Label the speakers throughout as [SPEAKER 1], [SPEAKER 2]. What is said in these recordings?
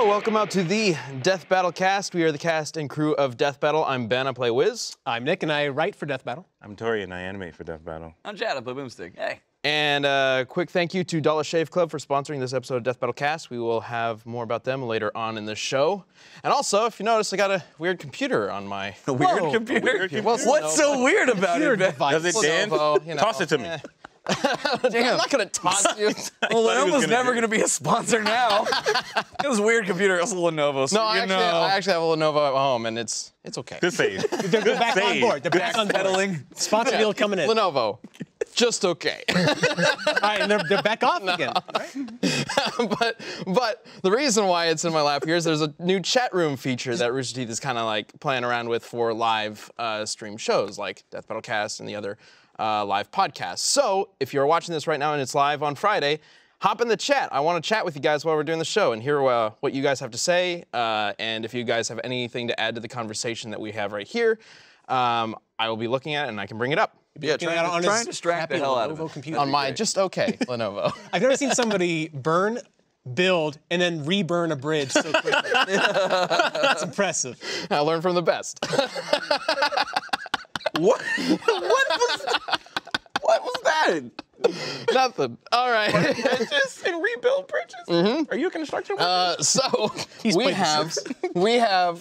[SPEAKER 1] Hello, welcome out to the Death Battle cast. We are the cast and crew of Death Battle. I'm Ben, I play Wiz.
[SPEAKER 2] I'm Nick, and I write for Death Battle.
[SPEAKER 3] I'm Tori, and I animate for Death Battle.
[SPEAKER 4] I'm Chad, I play Boomstick. Hey.
[SPEAKER 1] And a quick thank you to Dollar Shave Club for sponsoring this episode of Death Battle cast. We will have more about them later on in the show. And also, if you notice, I got a weird computer on my...
[SPEAKER 4] A weird computer?
[SPEAKER 3] Weird computer.
[SPEAKER 4] What's so weird about it, Ben?
[SPEAKER 3] Does it dance? Toss it to me.
[SPEAKER 1] Damn. I'm not going to toss you.
[SPEAKER 4] Well, Lenovo's never going to be a sponsor now. It was a weird computer. It was a Lenovo. So
[SPEAKER 1] No, I actually have a Lenovo at home, and it's okay.
[SPEAKER 3] Good save.
[SPEAKER 2] They're back on board. They're back on
[SPEAKER 4] pedaling.
[SPEAKER 2] Sponsor deal coming in.
[SPEAKER 1] Lenovo, just okay.
[SPEAKER 2] All right, and they're back off again. Right?
[SPEAKER 1] but the reason why it's in my lap here is there's a new chat room feature that Rooster Teeth is kind of like playing around with for live stream shows like Death Battle Cast and the other live podcasts. So if you're watching this right now and it's live on Friday, hop in the chat. I want to chat with you guys while we're doing the show and hear what you guys have to say. And if you guys have anything to add to the conversation that we have right here, I will be looking at it and I can bring it up.
[SPEAKER 4] Yeah, trying to distract the hell out of it.
[SPEAKER 1] On my just okay Lenovo.
[SPEAKER 2] I've never seen somebody burn, build, and then re-burn a bridge so quickly. That's impressive.
[SPEAKER 1] I learned from the best.
[SPEAKER 4] What was that?
[SPEAKER 1] Nothing. All right.
[SPEAKER 4] Just and rebuild bridges? Are you a construction worker?
[SPEAKER 1] So we have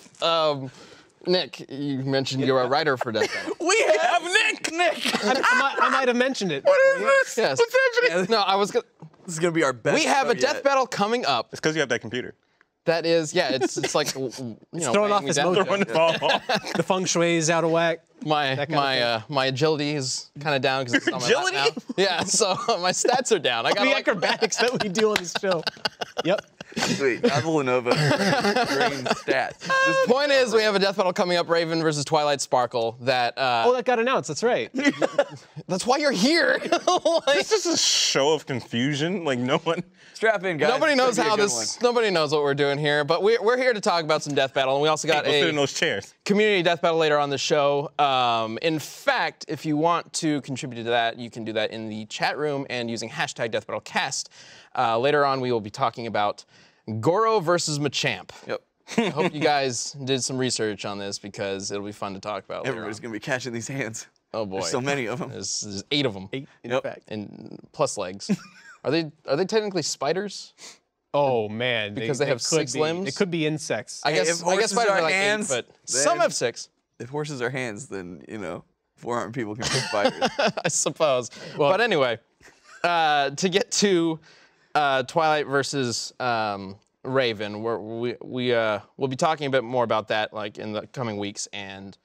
[SPEAKER 1] Nick, you mentioned you're a writer for Death Battle.
[SPEAKER 4] We have Nick!
[SPEAKER 2] I might have mentioned it.
[SPEAKER 4] What is this?
[SPEAKER 1] Yes.
[SPEAKER 4] What's happening?
[SPEAKER 1] No, I was gonna.
[SPEAKER 4] This is going to be our best
[SPEAKER 1] We have
[SPEAKER 4] show
[SPEAKER 1] a Death
[SPEAKER 4] yet.
[SPEAKER 1] Battle coming up.
[SPEAKER 3] It's because you have that computer.
[SPEAKER 1] That is, yeah, it's like, you know,
[SPEAKER 2] throwing off
[SPEAKER 1] weighing me
[SPEAKER 2] his
[SPEAKER 1] down.
[SPEAKER 2] mojo.
[SPEAKER 3] Throwing the ball off.
[SPEAKER 2] The feng shui is out of whack.
[SPEAKER 1] My agility is kind of down because it's on my lap now.
[SPEAKER 4] Agility?
[SPEAKER 1] Yeah, so my stats are down. I got
[SPEAKER 2] The
[SPEAKER 1] like,
[SPEAKER 2] acrobatics that we do on this show. Yep.
[SPEAKER 4] Sweet. Now the Lenovo green stats.
[SPEAKER 1] the point is, we have a Death Battle coming up, Raven versus Twilight Sparkle. That
[SPEAKER 2] Oh, that got announced. That's right.
[SPEAKER 1] that's why you're here. Like,
[SPEAKER 3] It's just a show of confusion. Like, no one...
[SPEAKER 4] Strap in, guys.
[SPEAKER 1] nobody knows
[SPEAKER 4] It's gonna
[SPEAKER 1] how
[SPEAKER 4] be a good
[SPEAKER 1] this. Nobody knows what we're doing here, but we're here to talk about some Death Battle, and we also got
[SPEAKER 3] Go sit in
[SPEAKER 1] a
[SPEAKER 3] those chairs.
[SPEAKER 1] community Death Battle later on the show. In fact, if you want to contribute to that, you can do that in the chat room and using hashtag Death Battle Cast. Later on, we will be talking about Goro versus Machamp.
[SPEAKER 4] Yep.
[SPEAKER 1] I hope you guys did some research on this because it'll be fun to talk about.
[SPEAKER 4] Everybody's going to be catching these hands.
[SPEAKER 1] Oh boy,
[SPEAKER 4] There's so many of them.
[SPEAKER 1] There's 8 of them.
[SPEAKER 2] 8 in
[SPEAKER 4] Yep.
[SPEAKER 2] fact.
[SPEAKER 1] And plus legs. Are they technically spiders?
[SPEAKER 2] Oh man,
[SPEAKER 1] Because they have
[SPEAKER 2] could
[SPEAKER 1] 6
[SPEAKER 2] be.
[SPEAKER 1] limbs?
[SPEAKER 2] It could be insects.
[SPEAKER 1] I guess
[SPEAKER 4] if horses
[SPEAKER 1] spiders
[SPEAKER 4] are
[SPEAKER 1] are like
[SPEAKER 4] hands,
[SPEAKER 1] 8, but
[SPEAKER 4] then-
[SPEAKER 1] some have 6.
[SPEAKER 4] If horses are hands, then, you know, 4 people can be spiders.
[SPEAKER 1] I suppose. But anyway, to get to Twilight versus Raven, we'll be talking a bit more about that like in the coming weeks, and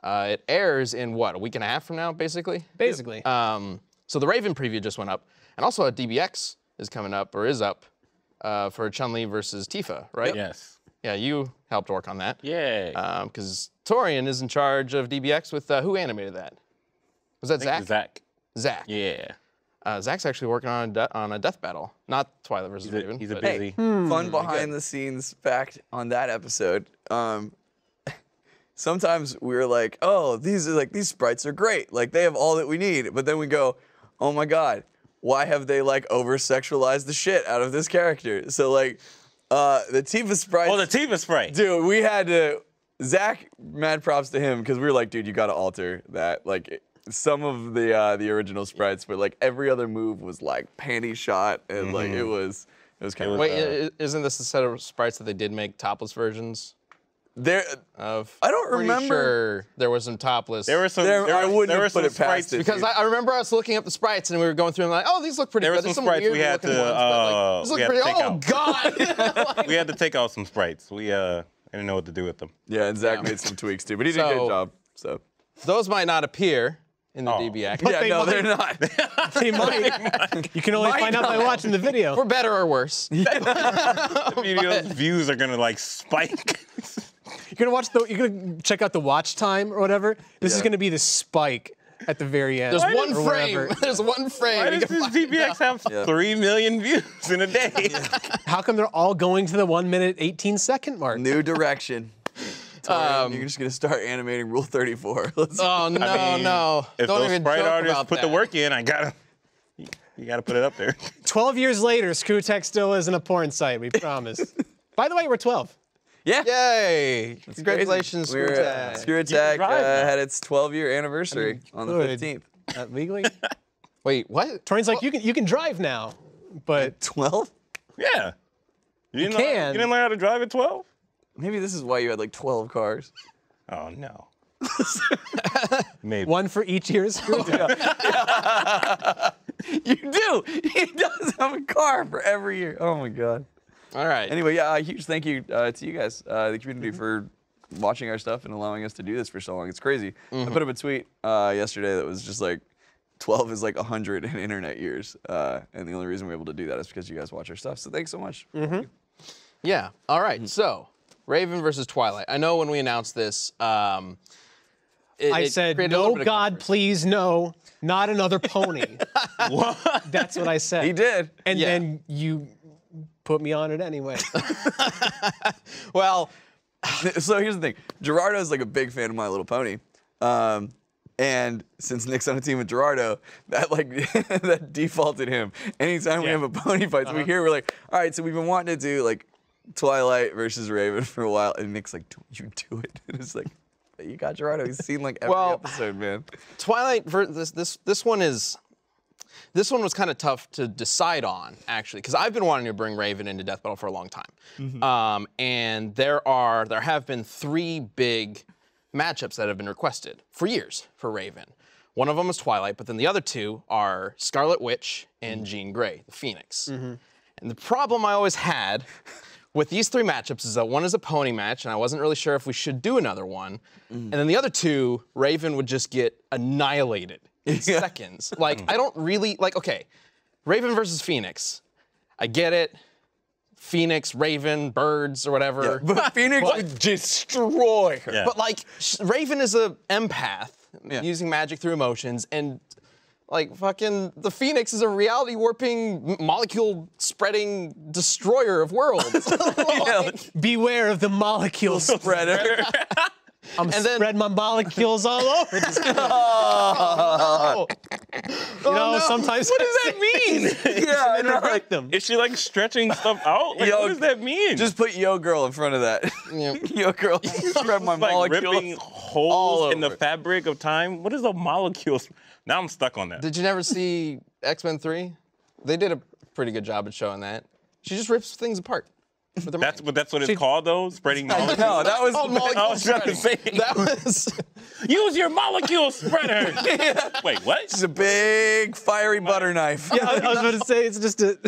[SPEAKER 1] it airs in what, a week and a half from now, basically.
[SPEAKER 2] Basically.
[SPEAKER 1] So the Raven preview just went up, and also a DBX is coming up or is up for Chun-Li versus Tifa, right?
[SPEAKER 3] Yes.
[SPEAKER 1] Yeah, you helped work on that.
[SPEAKER 3] Yay.
[SPEAKER 1] Because Torian is in charge of DBX with who animated that? Was that Zach?
[SPEAKER 3] Zach.
[SPEAKER 1] Zach.
[SPEAKER 3] Yeah.
[SPEAKER 1] Zach's actually working on a Death Battle, not Twilight versus Raven.
[SPEAKER 3] He's a
[SPEAKER 1] but-
[SPEAKER 3] busy.
[SPEAKER 4] Fun behind the scenes fact on that episode. Sometimes we're like, oh, these sprites are great. Like they have all that we need. But then we go, oh my God, why have they like over-sexualized the shit out of this character? So like the Tifa sprites.
[SPEAKER 3] Oh, the Tifa spray.
[SPEAKER 4] Dude, we had to, Zach, mad props to him, because we were like, dude, you gotta alter that. Like, some of the original sprites were like, every other move was like panty shot, and like, it was kind of...
[SPEAKER 1] Wait, isn't this the set of sprites that they did make topless versions
[SPEAKER 4] There,
[SPEAKER 1] of?
[SPEAKER 4] I don't
[SPEAKER 1] Pretty
[SPEAKER 4] remember.
[SPEAKER 1] Sure there was some topless.
[SPEAKER 3] There were some.
[SPEAKER 4] I wouldn't
[SPEAKER 3] there were
[SPEAKER 4] have
[SPEAKER 3] some
[SPEAKER 4] put it past
[SPEAKER 3] sprites
[SPEAKER 4] it.
[SPEAKER 1] Because I remember us looking up the sprites and we were going through them like, oh, these look pretty
[SPEAKER 3] There were
[SPEAKER 1] good.
[SPEAKER 3] some
[SPEAKER 1] There's
[SPEAKER 3] sprites we had
[SPEAKER 1] weird-looking
[SPEAKER 3] to,
[SPEAKER 1] ones, but, like, these
[SPEAKER 3] we
[SPEAKER 1] look
[SPEAKER 3] had
[SPEAKER 1] pretty.
[SPEAKER 3] to take
[SPEAKER 1] Oh
[SPEAKER 3] out.
[SPEAKER 1] God!
[SPEAKER 3] We had to take out some sprites. We didn't know what to do with them.
[SPEAKER 4] Yeah, and Zach made some tweaks too, but he did a
[SPEAKER 1] So-
[SPEAKER 4] good job. So
[SPEAKER 1] Those might not appear in the
[SPEAKER 3] Oh.
[SPEAKER 1] DBX.
[SPEAKER 4] yeah,
[SPEAKER 2] they
[SPEAKER 4] no,
[SPEAKER 2] might.
[SPEAKER 4] they're not.
[SPEAKER 2] They might. You can only find out by watching the video.
[SPEAKER 1] For better or worse.
[SPEAKER 3] Video's views are gonna like spike.
[SPEAKER 2] You're gonna check out the watch time or whatever. This is
[SPEAKER 4] Yeah.
[SPEAKER 2] gonna be the spike at the very end.
[SPEAKER 1] There's one
[SPEAKER 2] or
[SPEAKER 1] frame.
[SPEAKER 2] whatever.
[SPEAKER 1] There's one frame.
[SPEAKER 3] Why
[SPEAKER 1] You
[SPEAKER 3] does
[SPEAKER 1] can
[SPEAKER 3] this
[SPEAKER 1] find
[SPEAKER 3] DBX
[SPEAKER 1] out.
[SPEAKER 3] have 3 million views in a day?
[SPEAKER 2] How come they're all going to the 1 minute 18 second mark?
[SPEAKER 4] New direction. Torian, you're just gonna start animating Rule 34. Let's
[SPEAKER 1] Oh no,
[SPEAKER 3] I mean,
[SPEAKER 1] no!
[SPEAKER 3] If
[SPEAKER 1] Don't
[SPEAKER 3] those
[SPEAKER 1] even
[SPEAKER 3] sprite
[SPEAKER 1] joke
[SPEAKER 3] artists
[SPEAKER 1] about
[SPEAKER 3] put
[SPEAKER 1] that.
[SPEAKER 3] the work in, you gotta put it up there.
[SPEAKER 2] 12 years later, Screw Tech still isn't a porn site, we promise. By the way, we're 12.
[SPEAKER 4] Yeah.
[SPEAKER 1] Yay! Congratulations, Screw Attack.
[SPEAKER 4] Screw Attack
[SPEAKER 3] drive now.
[SPEAKER 4] had its 12-year anniversary on the
[SPEAKER 2] good.
[SPEAKER 4] 15th.
[SPEAKER 2] Legally?
[SPEAKER 1] Wait, what?
[SPEAKER 2] Torian's like, you can drive now, but
[SPEAKER 4] 12?
[SPEAKER 3] Yeah. You
[SPEAKER 2] can.
[SPEAKER 3] didn't learn how to drive at 12?
[SPEAKER 4] Maybe this is why you had like 12 cars.
[SPEAKER 3] Oh, no. Maybe.
[SPEAKER 2] one for each year. Screw Attack.
[SPEAKER 4] You do. He does have a car for every year. Oh my God.
[SPEAKER 1] All right.
[SPEAKER 4] Anyway, yeah, a huge thank you to you guys, the community, for watching our stuff and allowing us to do this for so long. It's crazy. I put up a tweet yesterday that was just like, 12 is like 100 in internet years, and the only reason we're able to do that is because you guys watch our stuff. So thanks so much.
[SPEAKER 1] Yeah. All right. So, Raven versus Twilight. I know when we announced this,
[SPEAKER 2] I
[SPEAKER 1] it
[SPEAKER 2] said,
[SPEAKER 1] created a little
[SPEAKER 2] no,
[SPEAKER 1] bit of
[SPEAKER 2] God,
[SPEAKER 1] controversy.
[SPEAKER 2] please, no, not another pony.
[SPEAKER 3] What?
[SPEAKER 2] That's what I said.
[SPEAKER 4] He did.
[SPEAKER 2] And
[SPEAKER 1] Yeah.
[SPEAKER 2] then you put me on it anyway.
[SPEAKER 1] Well,
[SPEAKER 4] So here's the thing. Gerardo's like a big fan of My Little Pony. And since Nick's on a team with Gerardo, that like that defaulted him. Anytime we have a pony fight, so we hear, we're like, all right, so we've been wanting to do like Twilight versus Raven for a while, and Nick's like, don't you do it. And it's like, you got Gerardo. He's seen like every episode, man.
[SPEAKER 1] Twilight. This one was kind of tough to decide on, actually, because I've been wanting to bring Raven into Death Battle for a long time, and there have been 3 big matchups that have been requested for years for Raven. One of them is Twilight, but then the other 2 are Scarlet Witch and Jean Grey, the Phoenix. And the problem I always had with these 3 matchups is that one is a pony match, and I wasn't really sure if we should do another one. And then the other 2, Raven would just get annihilated in seconds. Like, I don't really, like, okay, Raven versus Phoenix. I get it. Phoenix, Raven, birds, or whatever.
[SPEAKER 4] Yeah, but Phoenix would destroy her.
[SPEAKER 3] Yeah.
[SPEAKER 1] But like, Raven is a empath using magic through emotions, and like fucking the Phoenix is a reality warping, molecule spreading destroyer of worlds.
[SPEAKER 2] Beware of the molecule spreader. I'm spreading my molecules all over this place. You know, sometimes
[SPEAKER 1] What does that mean?
[SPEAKER 4] Yeah, I know.
[SPEAKER 2] break them.
[SPEAKER 3] Is she like stretching stuff out? Like,
[SPEAKER 4] Yo,
[SPEAKER 3] what does that mean?
[SPEAKER 4] Just put Yo Girl in front of that. Yo Girl, spread my
[SPEAKER 3] like
[SPEAKER 4] molecules.
[SPEAKER 3] ripping
[SPEAKER 4] all
[SPEAKER 3] holes in the
[SPEAKER 4] over.
[SPEAKER 3] fabric of time. What is a molecule? Now I'm stuck on that.
[SPEAKER 1] Did you never see X-Men 3? They did a pretty good job at showing that. She just rips things apart. With her mind.
[SPEAKER 3] That's what it's called though. Spreading molecules.
[SPEAKER 4] No, that was
[SPEAKER 1] Oh, molecule
[SPEAKER 3] I was trying to say.
[SPEAKER 1] That was.
[SPEAKER 3] Use your molecule spreader. Wait, what?
[SPEAKER 4] It's a big fiery butter knife.
[SPEAKER 2] Yeah, I was about to say it's just
[SPEAKER 3] That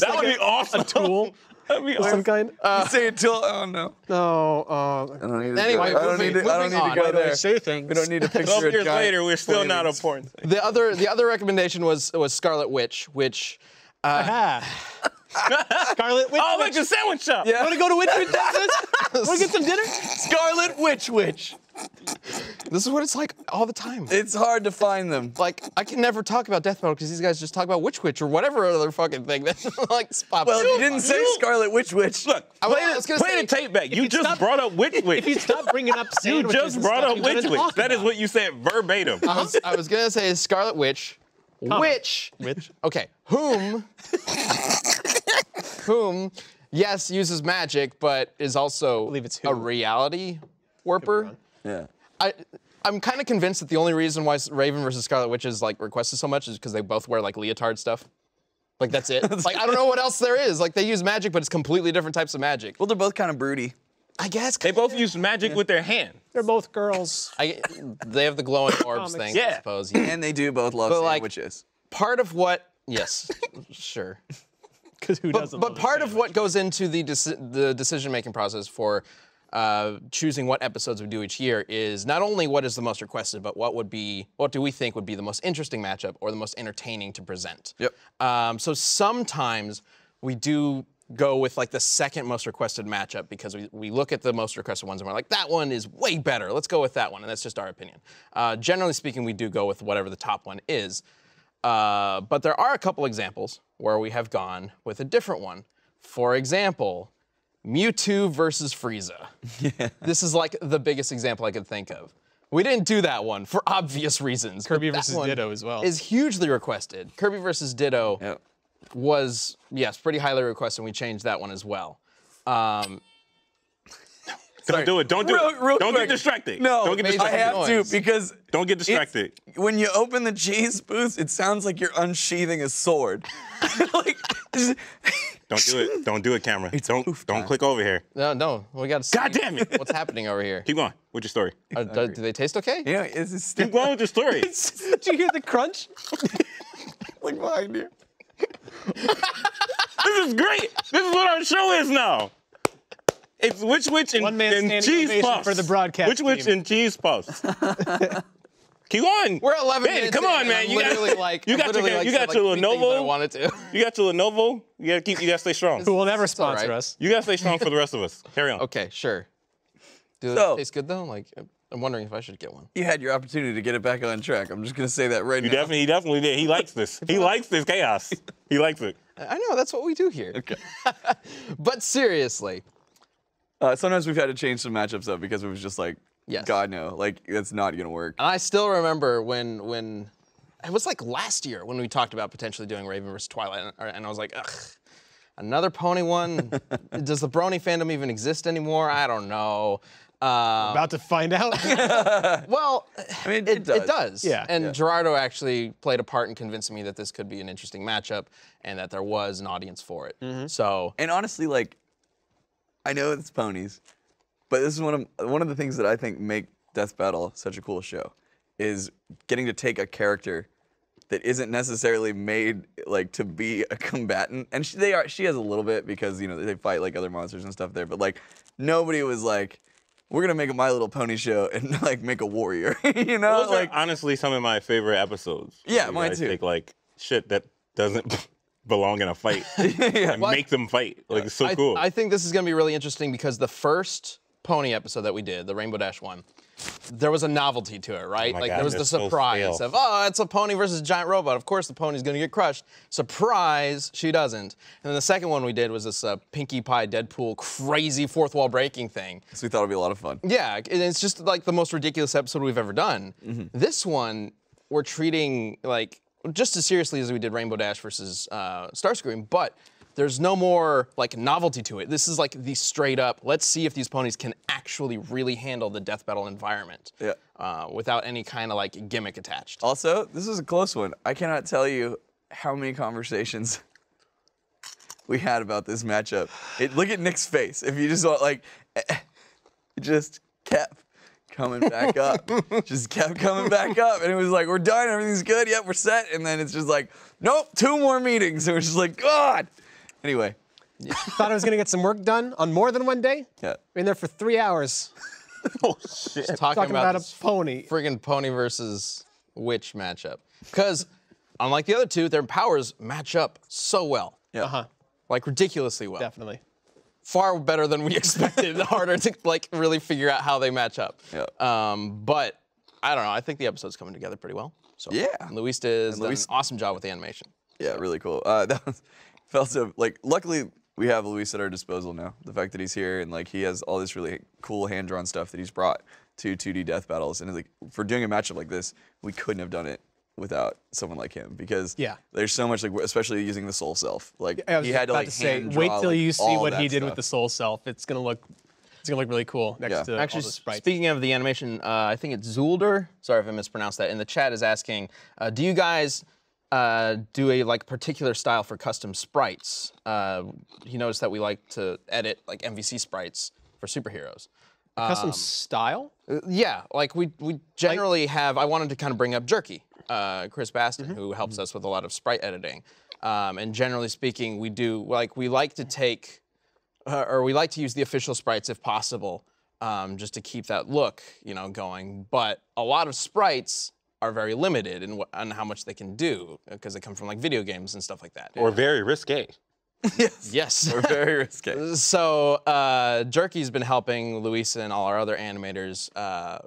[SPEAKER 2] like
[SPEAKER 3] would be awesome.
[SPEAKER 2] a tool
[SPEAKER 3] That'd be
[SPEAKER 2] of some
[SPEAKER 3] awesome.
[SPEAKER 2] kind.
[SPEAKER 4] You say it till, oh no.
[SPEAKER 2] No,
[SPEAKER 4] I don't need to
[SPEAKER 1] Anyway,
[SPEAKER 4] go, I don't need to
[SPEAKER 1] moving on.
[SPEAKER 4] go
[SPEAKER 1] Why do
[SPEAKER 4] there.
[SPEAKER 2] say things.
[SPEAKER 4] We don't need to picture
[SPEAKER 3] 12
[SPEAKER 4] a
[SPEAKER 3] years
[SPEAKER 4] giant
[SPEAKER 3] later, we're still not
[SPEAKER 4] flaming
[SPEAKER 3] important.
[SPEAKER 1] The other recommendation was Scarlet Witch, which
[SPEAKER 2] Scarlet Witch.
[SPEAKER 3] Oh, like a sandwich shop.
[SPEAKER 4] Yeah.
[SPEAKER 2] Want to go to Witch Witch, Texas? Want to get some dinner?
[SPEAKER 4] Scarlet Witch.
[SPEAKER 1] this is what it's like all the time.
[SPEAKER 4] It's hard to find them.
[SPEAKER 1] Like, I can never talk about Death Battle because these guys just talk about Witch or whatever other fucking thing that like pops
[SPEAKER 4] Well,
[SPEAKER 1] up.
[SPEAKER 4] you didn't say Scarlet Witch.
[SPEAKER 3] Look,
[SPEAKER 1] I was gonna
[SPEAKER 3] play
[SPEAKER 1] say-
[SPEAKER 3] the tape back. You just
[SPEAKER 2] stop-
[SPEAKER 3] brought up Witch.
[SPEAKER 2] If you stop bringing up
[SPEAKER 3] You
[SPEAKER 2] sandwiches
[SPEAKER 3] just
[SPEAKER 2] and
[SPEAKER 3] brought
[SPEAKER 2] stuff,
[SPEAKER 3] up
[SPEAKER 2] you're gonna
[SPEAKER 3] Witch.
[SPEAKER 2] talk
[SPEAKER 3] That is
[SPEAKER 2] about
[SPEAKER 3] what you said verbatim.
[SPEAKER 1] I was gonna say Scarlet Witch, which, okay, whom, yes, uses magic, but is also
[SPEAKER 2] believe it's
[SPEAKER 1] a
[SPEAKER 2] who.
[SPEAKER 1] reality warper.
[SPEAKER 4] Yeah.
[SPEAKER 1] I'm kind of convinced that the only reason why Raven versus Scarlet Witch is like requested so much is because they both wear like leotard stuff. Like that's it. Like I don't know what else there is. Like they use magic, but it's completely different types of magic.
[SPEAKER 4] Well, they're both kind of broody.
[SPEAKER 1] I guess
[SPEAKER 3] They both use magic with their hand.
[SPEAKER 2] They're both girls.
[SPEAKER 1] they have the glowing orbs thing, I
[SPEAKER 3] Yeah.
[SPEAKER 1] suppose.
[SPEAKER 4] And they do both love
[SPEAKER 1] But, like,
[SPEAKER 4] sandwiches.
[SPEAKER 1] Part of what, yes, sure.
[SPEAKER 2] Because who doesn't?
[SPEAKER 1] But
[SPEAKER 2] love a
[SPEAKER 1] part of
[SPEAKER 2] sandwich?
[SPEAKER 1] what goes into the decision-making process for choosing what episodes we do each year is not only what is the most requested, but what do we think would be the most interesting matchup or the most entertaining to present.
[SPEAKER 4] Yep.
[SPEAKER 1] So sometimes we do go with like the second most requested matchup because we look at the most requested ones and we're like, that one is way better. Let's go with that one, and that's just our opinion. Generally speaking, we do go with whatever the top one is. But there are a couple examples where we have gone with a different one. For example, Mewtwo versus Frieza. Yeah. This is like the biggest example I could think of. We didn't do that one for obvious reasons.
[SPEAKER 2] Kirby
[SPEAKER 1] but that
[SPEAKER 2] versus
[SPEAKER 1] one
[SPEAKER 2] Ditto as well.
[SPEAKER 1] is hugely requested. Kirby versus Ditto
[SPEAKER 4] Yep.
[SPEAKER 1] was, yes, pretty highly requested, and we changed that one as well.
[SPEAKER 3] Don't do it. Don't do it.
[SPEAKER 4] Real
[SPEAKER 3] Don't
[SPEAKER 4] quick.
[SPEAKER 3] get distracted.
[SPEAKER 4] No,
[SPEAKER 3] don't get
[SPEAKER 1] I
[SPEAKER 3] distracted.
[SPEAKER 4] have to
[SPEAKER 1] noise.
[SPEAKER 4] because
[SPEAKER 3] Don't get distracted.
[SPEAKER 4] when you open the cheese booth, it sounds like you're unsheathing a sword. Like,
[SPEAKER 3] Don't do it. Don't do it, camera. Don't
[SPEAKER 4] poof
[SPEAKER 3] don't
[SPEAKER 4] time.
[SPEAKER 3] click over here.
[SPEAKER 1] No, we got to see.
[SPEAKER 3] God damn it.
[SPEAKER 1] What's happening over here?
[SPEAKER 3] Keep going. What's your story?
[SPEAKER 1] Do they taste okay?
[SPEAKER 4] yeah, it's just
[SPEAKER 3] Keep going with your story.
[SPEAKER 2] Did you hear the crunch?
[SPEAKER 4] like behind you.
[SPEAKER 3] This is great. This is what our show is now. It's Witch and,
[SPEAKER 2] One man
[SPEAKER 3] and
[SPEAKER 2] standing
[SPEAKER 3] cheese
[SPEAKER 2] ovation
[SPEAKER 3] puffs.
[SPEAKER 2] for the broadcast
[SPEAKER 3] Witch
[SPEAKER 2] team.
[SPEAKER 3] and cheese puffs. Keep going.
[SPEAKER 1] We're 11
[SPEAKER 3] Ben,
[SPEAKER 1] minutes
[SPEAKER 3] come
[SPEAKER 1] in,
[SPEAKER 3] on,
[SPEAKER 1] and
[SPEAKER 3] man.
[SPEAKER 1] I'm
[SPEAKER 3] You got
[SPEAKER 1] literally like,
[SPEAKER 3] you
[SPEAKER 1] I've
[SPEAKER 3] got your
[SPEAKER 1] literally, like,
[SPEAKER 3] you
[SPEAKER 1] said,
[SPEAKER 3] got
[SPEAKER 1] like,
[SPEAKER 3] your
[SPEAKER 1] 3 things that I
[SPEAKER 3] Lenovo.
[SPEAKER 1] wanted to.
[SPEAKER 3] You got your Lenovo. You gotta stay strong.
[SPEAKER 2] Who will never
[SPEAKER 1] all
[SPEAKER 2] sponsor
[SPEAKER 1] right.
[SPEAKER 2] us.
[SPEAKER 3] You gotta stay strong for the rest of us. Carry on.
[SPEAKER 1] Okay, sure. Do
[SPEAKER 4] So-
[SPEAKER 1] they taste good though? Like, I'm wondering if I should get one.
[SPEAKER 4] You had your opportunity to get it back on track. I'm just gonna say that right
[SPEAKER 3] He
[SPEAKER 4] now.
[SPEAKER 3] definitely did. He likes this. He likes this chaos. He likes it.
[SPEAKER 1] I know, that's what we do here.
[SPEAKER 4] Okay.
[SPEAKER 1] But seriously,
[SPEAKER 4] Sometimes we've had to change some matchups up because it was just like,
[SPEAKER 1] Yes.
[SPEAKER 4] God no, like that's not gonna work.
[SPEAKER 1] and I still remember when it was like last year when we talked about potentially doing Raven versus Twilight, and I was like, ugh, another pony one? Does the Brony fandom even exist anymore? I don't know.
[SPEAKER 2] About to find out.
[SPEAKER 1] Well,
[SPEAKER 4] I mean,
[SPEAKER 1] it does.
[SPEAKER 2] Yeah.
[SPEAKER 1] And
[SPEAKER 4] Yeah.
[SPEAKER 1] Gerardo actually played a part in convincing me that this could be an interesting matchup and that there was an audience for it. So
[SPEAKER 4] And honestly, like, I know it's ponies, but this is one of the things that I think make Death Battle such a cool show, is getting to take a character that isn't necessarily made like to be a combatant, and she has a little bit because they fight like other monsters and stuff there, but like nobody was like, we're gonna make a My Little Pony show and like make a warrior,
[SPEAKER 3] Those
[SPEAKER 4] like.
[SPEAKER 3] are honestly some of my favorite episodes.
[SPEAKER 4] Yeah,
[SPEAKER 3] You
[SPEAKER 4] mine
[SPEAKER 3] guys
[SPEAKER 4] too.
[SPEAKER 3] Take like shit that doesn't belong in a fight and
[SPEAKER 1] Well,
[SPEAKER 3] make them fight. Like it's so
[SPEAKER 1] I,
[SPEAKER 3] cool.
[SPEAKER 1] I think this is going to be really interesting because the first pony episode that we did, the Rainbow Dash one, there was a novelty to it, right?
[SPEAKER 3] my
[SPEAKER 1] Like
[SPEAKER 3] God,
[SPEAKER 1] there was the
[SPEAKER 3] they're so
[SPEAKER 1] surprise
[SPEAKER 3] stale.
[SPEAKER 1] of, oh, it's a pony versus a giant robot. Of course the pony's going to get crushed. Surprise, she doesn't. And then the second one we did was this Pinkie Pie Deadpool crazy fourth wall breaking thing.
[SPEAKER 4] So we thought it'd be a lot of fun.
[SPEAKER 1] Yeah, and it's just like the most ridiculous episode we've ever done. This one, we're treating like just as seriously as we did Rainbow Dash versus Starscream, but there's no more like novelty to it. This is like the straight up, let's see if these ponies can actually really handle the death battle environment without any kind of like gimmick attached.
[SPEAKER 4] Also, this is a close one. I cannot tell you how many conversations we had about this matchup. Look at Nick's face. If you just want, like, it just kept coming back up. Just kept coming back up. And it was like, we're done, everything's good, yep, we're set. And then it's just like, nope, 2 more meetings. And we're just like, God. Anyway,
[SPEAKER 2] Thought I was gonna get some work done on more than one day.
[SPEAKER 4] yeah.
[SPEAKER 2] Been there for 3 hours
[SPEAKER 3] oh shit.
[SPEAKER 1] Talking
[SPEAKER 2] talking about
[SPEAKER 1] this
[SPEAKER 2] a pony.
[SPEAKER 1] friggin' pony versus witch matchup. Because unlike the other two, their powers match up so well.
[SPEAKER 4] Yeah.
[SPEAKER 1] Like ridiculously well.
[SPEAKER 2] Definitely.
[SPEAKER 1] Far better than we expected. Harder to like really figure out how they match up.
[SPEAKER 4] Yeah.
[SPEAKER 1] But I don't know. I think the episode's coming together pretty well. So
[SPEAKER 4] Yeah.
[SPEAKER 1] Luis has done
[SPEAKER 4] Luis-
[SPEAKER 1] an awesome job with the animation.
[SPEAKER 4] Yeah, really cool. That was, felt so, like, luckily we have Luis at our disposal now. The fact that he's here and like he has all this really cool hand-drawn stuff that he's brought to 2D death battles. And like for doing a matchup like this, we couldn't have done it without someone like him because there's so much, like, especially using the soul self. Like
[SPEAKER 2] I was
[SPEAKER 4] he
[SPEAKER 2] just
[SPEAKER 4] had to
[SPEAKER 2] about
[SPEAKER 4] like
[SPEAKER 2] to say,
[SPEAKER 4] hand
[SPEAKER 2] wait
[SPEAKER 4] draw,
[SPEAKER 2] till
[SPEAKER 4] like,
[SPEAKER 2] you see
[SPEAKER 4] all
[SPEAKER 2] what
[SPEAKER 4] that
[SPEAKER 2] he did with
[SPEAKER 4] stuff.
[SPEAKER 2] the soul self. It's gonna look really cool next to
[SPEAKER 1] Actually,
[SPEAKER 2] all the sprites.
[SPEAKER 1] speaking of the animation, I think it's Zulder. Sorry if I mispronounced that. In the chat is asking, do you guys do a like particular style for custom sprites? He noticed that we like to edit like MVC sprites for superheroes.
[SPEAKER 2] Custom style?
[SPEAKER 1] Yeah, like we generally have. I wanted to kind of bring up Jerky, Chris Baston, who helps us with a lot of sprite editing. And generally speaking, we like to take, or we like to use the official sprites if possible, just to keep that look, going. But a lot of sprites are very limited in on how much they can do because they come from like video games and stuff like that.
[SPEAKER 3] Or very risque.
[SPEAKER 1] Yes.
[SPEAKER 4] We're very risque.
[SPEAKER 1] So Jerky's been helping Luisa and all our other animators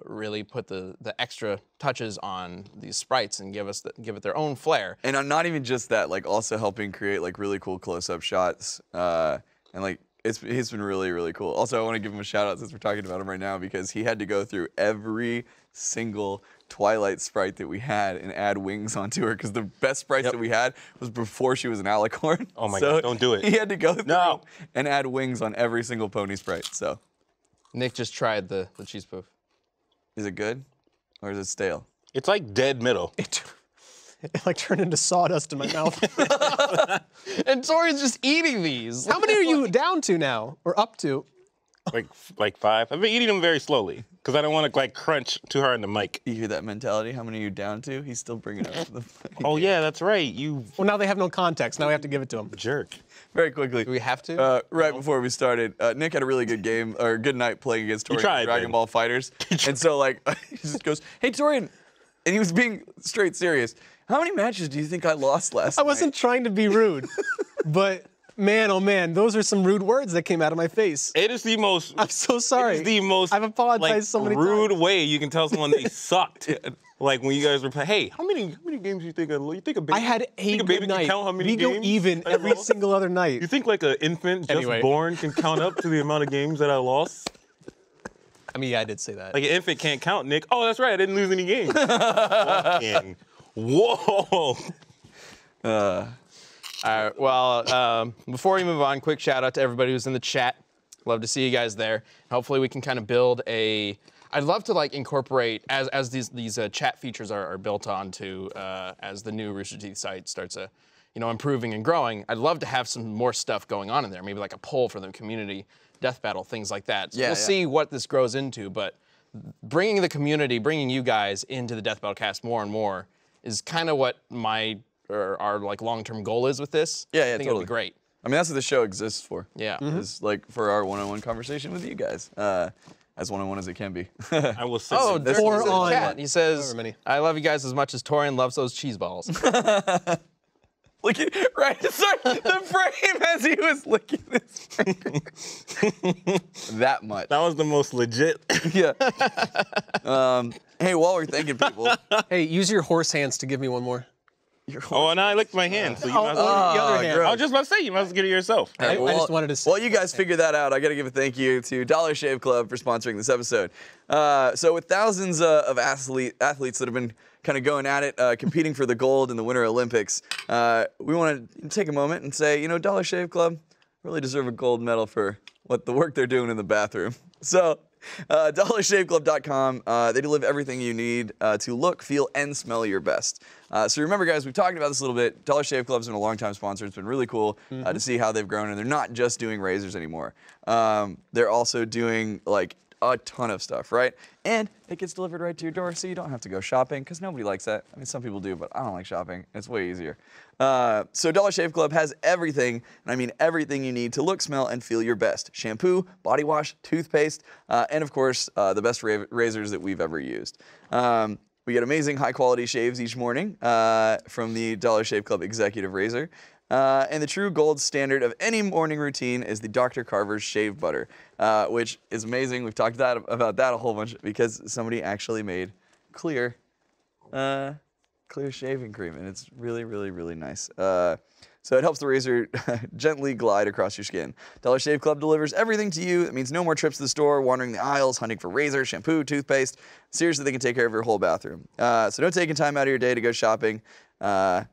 [SPEAKER 1] really put the extra touches on these sprites and give it their own flair.
[SPEAKER 4] And not even just that, like also helping create like really cool close-up shots and like He's been really, really cool. Also, I want to give him a shout out since we're talking about him right now because he had to go through every single Twilight sprite that we had and add wings onto her because the best sprites that we had was before she was an alicorn.
[SPEAKER 3] Oh my God, don't do it.
[SPEAKER 4] He had to go through and add wings on every single pony sprite. So
[SPEAKER 1] Nick just tried the cheese poof.
[SPEAKER 4] is it good or is it stale?
[SPEAKER 3] It's like dead middle.
[SPEAKER 2] It like turned into sawdust in my mouth.
[SPEAKER 1] And Torian's just eating these.
[SPEAKER 2] How many are you down to now, or up to?
[SPEAKER 3] Like 5. I've been eating them very slowly because I don't want to like crunch too hard on the mic.
[SPEAKER 4] You hear that mentality? How many are you down to? He's still bringing up the
[SPEAKER 3] Oh yeah, that's right. You
[SPEAKER 2] Well, now they have no context. Now we have to give it to them.
[SPEAKER 3] jerk.
[SPEAKER 4] Very quickly.
[SPEAKER 1] Do we have to?
[SPEAKER 4] Right before we started, Nick had a really good game or good night playing against Torian
[SPEAKER 3] tried,
[SPEAKER 4] in Dragon
[SPEAKER 3] man.
[SPEAKER 4] Ball Fighters. And so like he just goes, "Hey Torian," and he was being straight serious. How many matches do you think I lost last
[SPEAKER 2] I wasn't trying to be rude, but man, oh man, those are some rude words that came out of my face.
[SPEAKER 3] It is the most.
[SPEAKER 2] I'm so sorry.
[SPEAKER 3] It's the most.
[SPEAKER 2] I've apologized
[SPEAKER 3] like,
[SPEAKER 2] so many
[SPEAKER 3] rude
[SPEAKER 2] times.
[SPEAKER 3] way you can tell someone they sucked. Like when you guys were playing. Hey, how many games do you think you think a baby?
[SPEAKER 2] I had a
[SPEAKER 3] think a
[SPEAKER 2] good
[SPEAKER 3] baby
[SPEAKER 2] night.
[SPEAKER 3] can count how many
[SPEAKER 2] We
[SPEAKER 3] games?
[SPEAKER 2] go even
[SPEAKER 3] I
[SPEAKER 2] every
[SPEAKER 3] lost?
[SPEAKER 2] single other night.
[SPEAKER 3] You think like an infant just
[SPEAKER 2] Anyway.
[SPEAKER 3] born can count up to the amount of games that I lost?
[SPEAKER 2] I mean, yeah, I did say that.
[SPEAKER 3] Like an infant can't count, Nick. Oh, that's right. I didn't lose any games. Fucking- Whoa.
[SPEAKER 1] All right, well, before we move on, quick shout out to everybody who's in the chat. Love to see you guys there. Hopefully we can kind of build a, I'd love to like incorporate, as these chat features are built onto, as the new Rooster Teeth site starts improving and growing, I'd love to have some more stuff going on in there, maybe like a poll for the community, death battle, things like that. So we'll see what this grows into, but bringing the community, bringing you guys into the Death Battle cast more and more is kind of what our like long-term goal is with this.
[SPEAKER 4] Yeah,
[SPEAKER 1] I think it'll
[SPEAKER 4] totally.
[SPEAKER 1] be great.
[SPEAKER 4] I mean, that's what the show exists for.
[SPEAKER 1] Yeah.
[SPEAKER 4] Is like for our one-on-one conversation with you guys, as one-on-one as it can be.
[SPEAKER 3] I will sit.
[SPEAKER 1] Oh,
[SPEAKER 3] there.
[SPEAKER 1] Dirk
[SPEAKER 2] Or
[SPEAKER 1] is in the
[SPEAKER 2] on-
[SPEAKER 1] chat. He says,
[SPEAKER 2] however many.
[SPEAKER 1] I love you guys as much as Torian loves those cheese balls.
[SPEAKER 4] Look at right, sorry, the frame as he was licking his finger. That much.
[SPEAKER 3] That was the most legit.
[SPEAKER 4] Yeah. Hey, while we're thanking people,
[SPEAKER 2] Hey, use your horse hands to give me one more.
[SPEAKER 3] Oh, and I licked my hand, so you might as well.
[SPEAKER 2] the other hand.
[SPEAKER 3] I was just about to say, you might as well get it yourself.
[SPEAKER 2] I just wanted to say.
[SPEAKER 4] While you guys figure that out, I got to give a thank you to Dollar Shave Club for sponsoring this episode. So with thousands of athletes that have been kind of going at it, competing for the gold in the Winter Olympics, we want to take a moment and say, Dollar Shave Club really deserve a gold medal for what the work they're doing in the bathroom. So DollarShaveClub.com, they deliver everything you need to look, feel, and smell your best. So remember, guys, we've talked about this a little bit. Dollar Shave Club's been a long-time sponsor. It's been really cool to see how they've grown, and they're not just doing razors anymore. They're also doing, like, a ton of stuff, right? And it gets delivered right to your door, so you don't have to go shopping, because nobody likes that. I mean, some people do, but I don't like shopping. It's way easier. So Dollar Shave Club has everything, and I mean everything you need to look, smell, and feel your best. Shampoo, body wash, toothpaste, and of course, the best razors that we've ever used. We get amazing high-quality shaves each morning from the Dollar Shave Club Executive Razor. And the true gold standard of any morning routine is the Dr. Carver's Shave Butter, which is amazing. We've talked about that a whole bunch because somebody actually made clear shaving cream, and it's really, really, really nice. So it helps the razor gently glide across your skin. Dollar Shave Club delivers everything to you. It means no more trips to the store, wandering the aisles, hunting for razor, shampoo, toothpaste. Seriously, they can take care of your whole bathroom. So don't take time out of your day to go shopping. Yeah,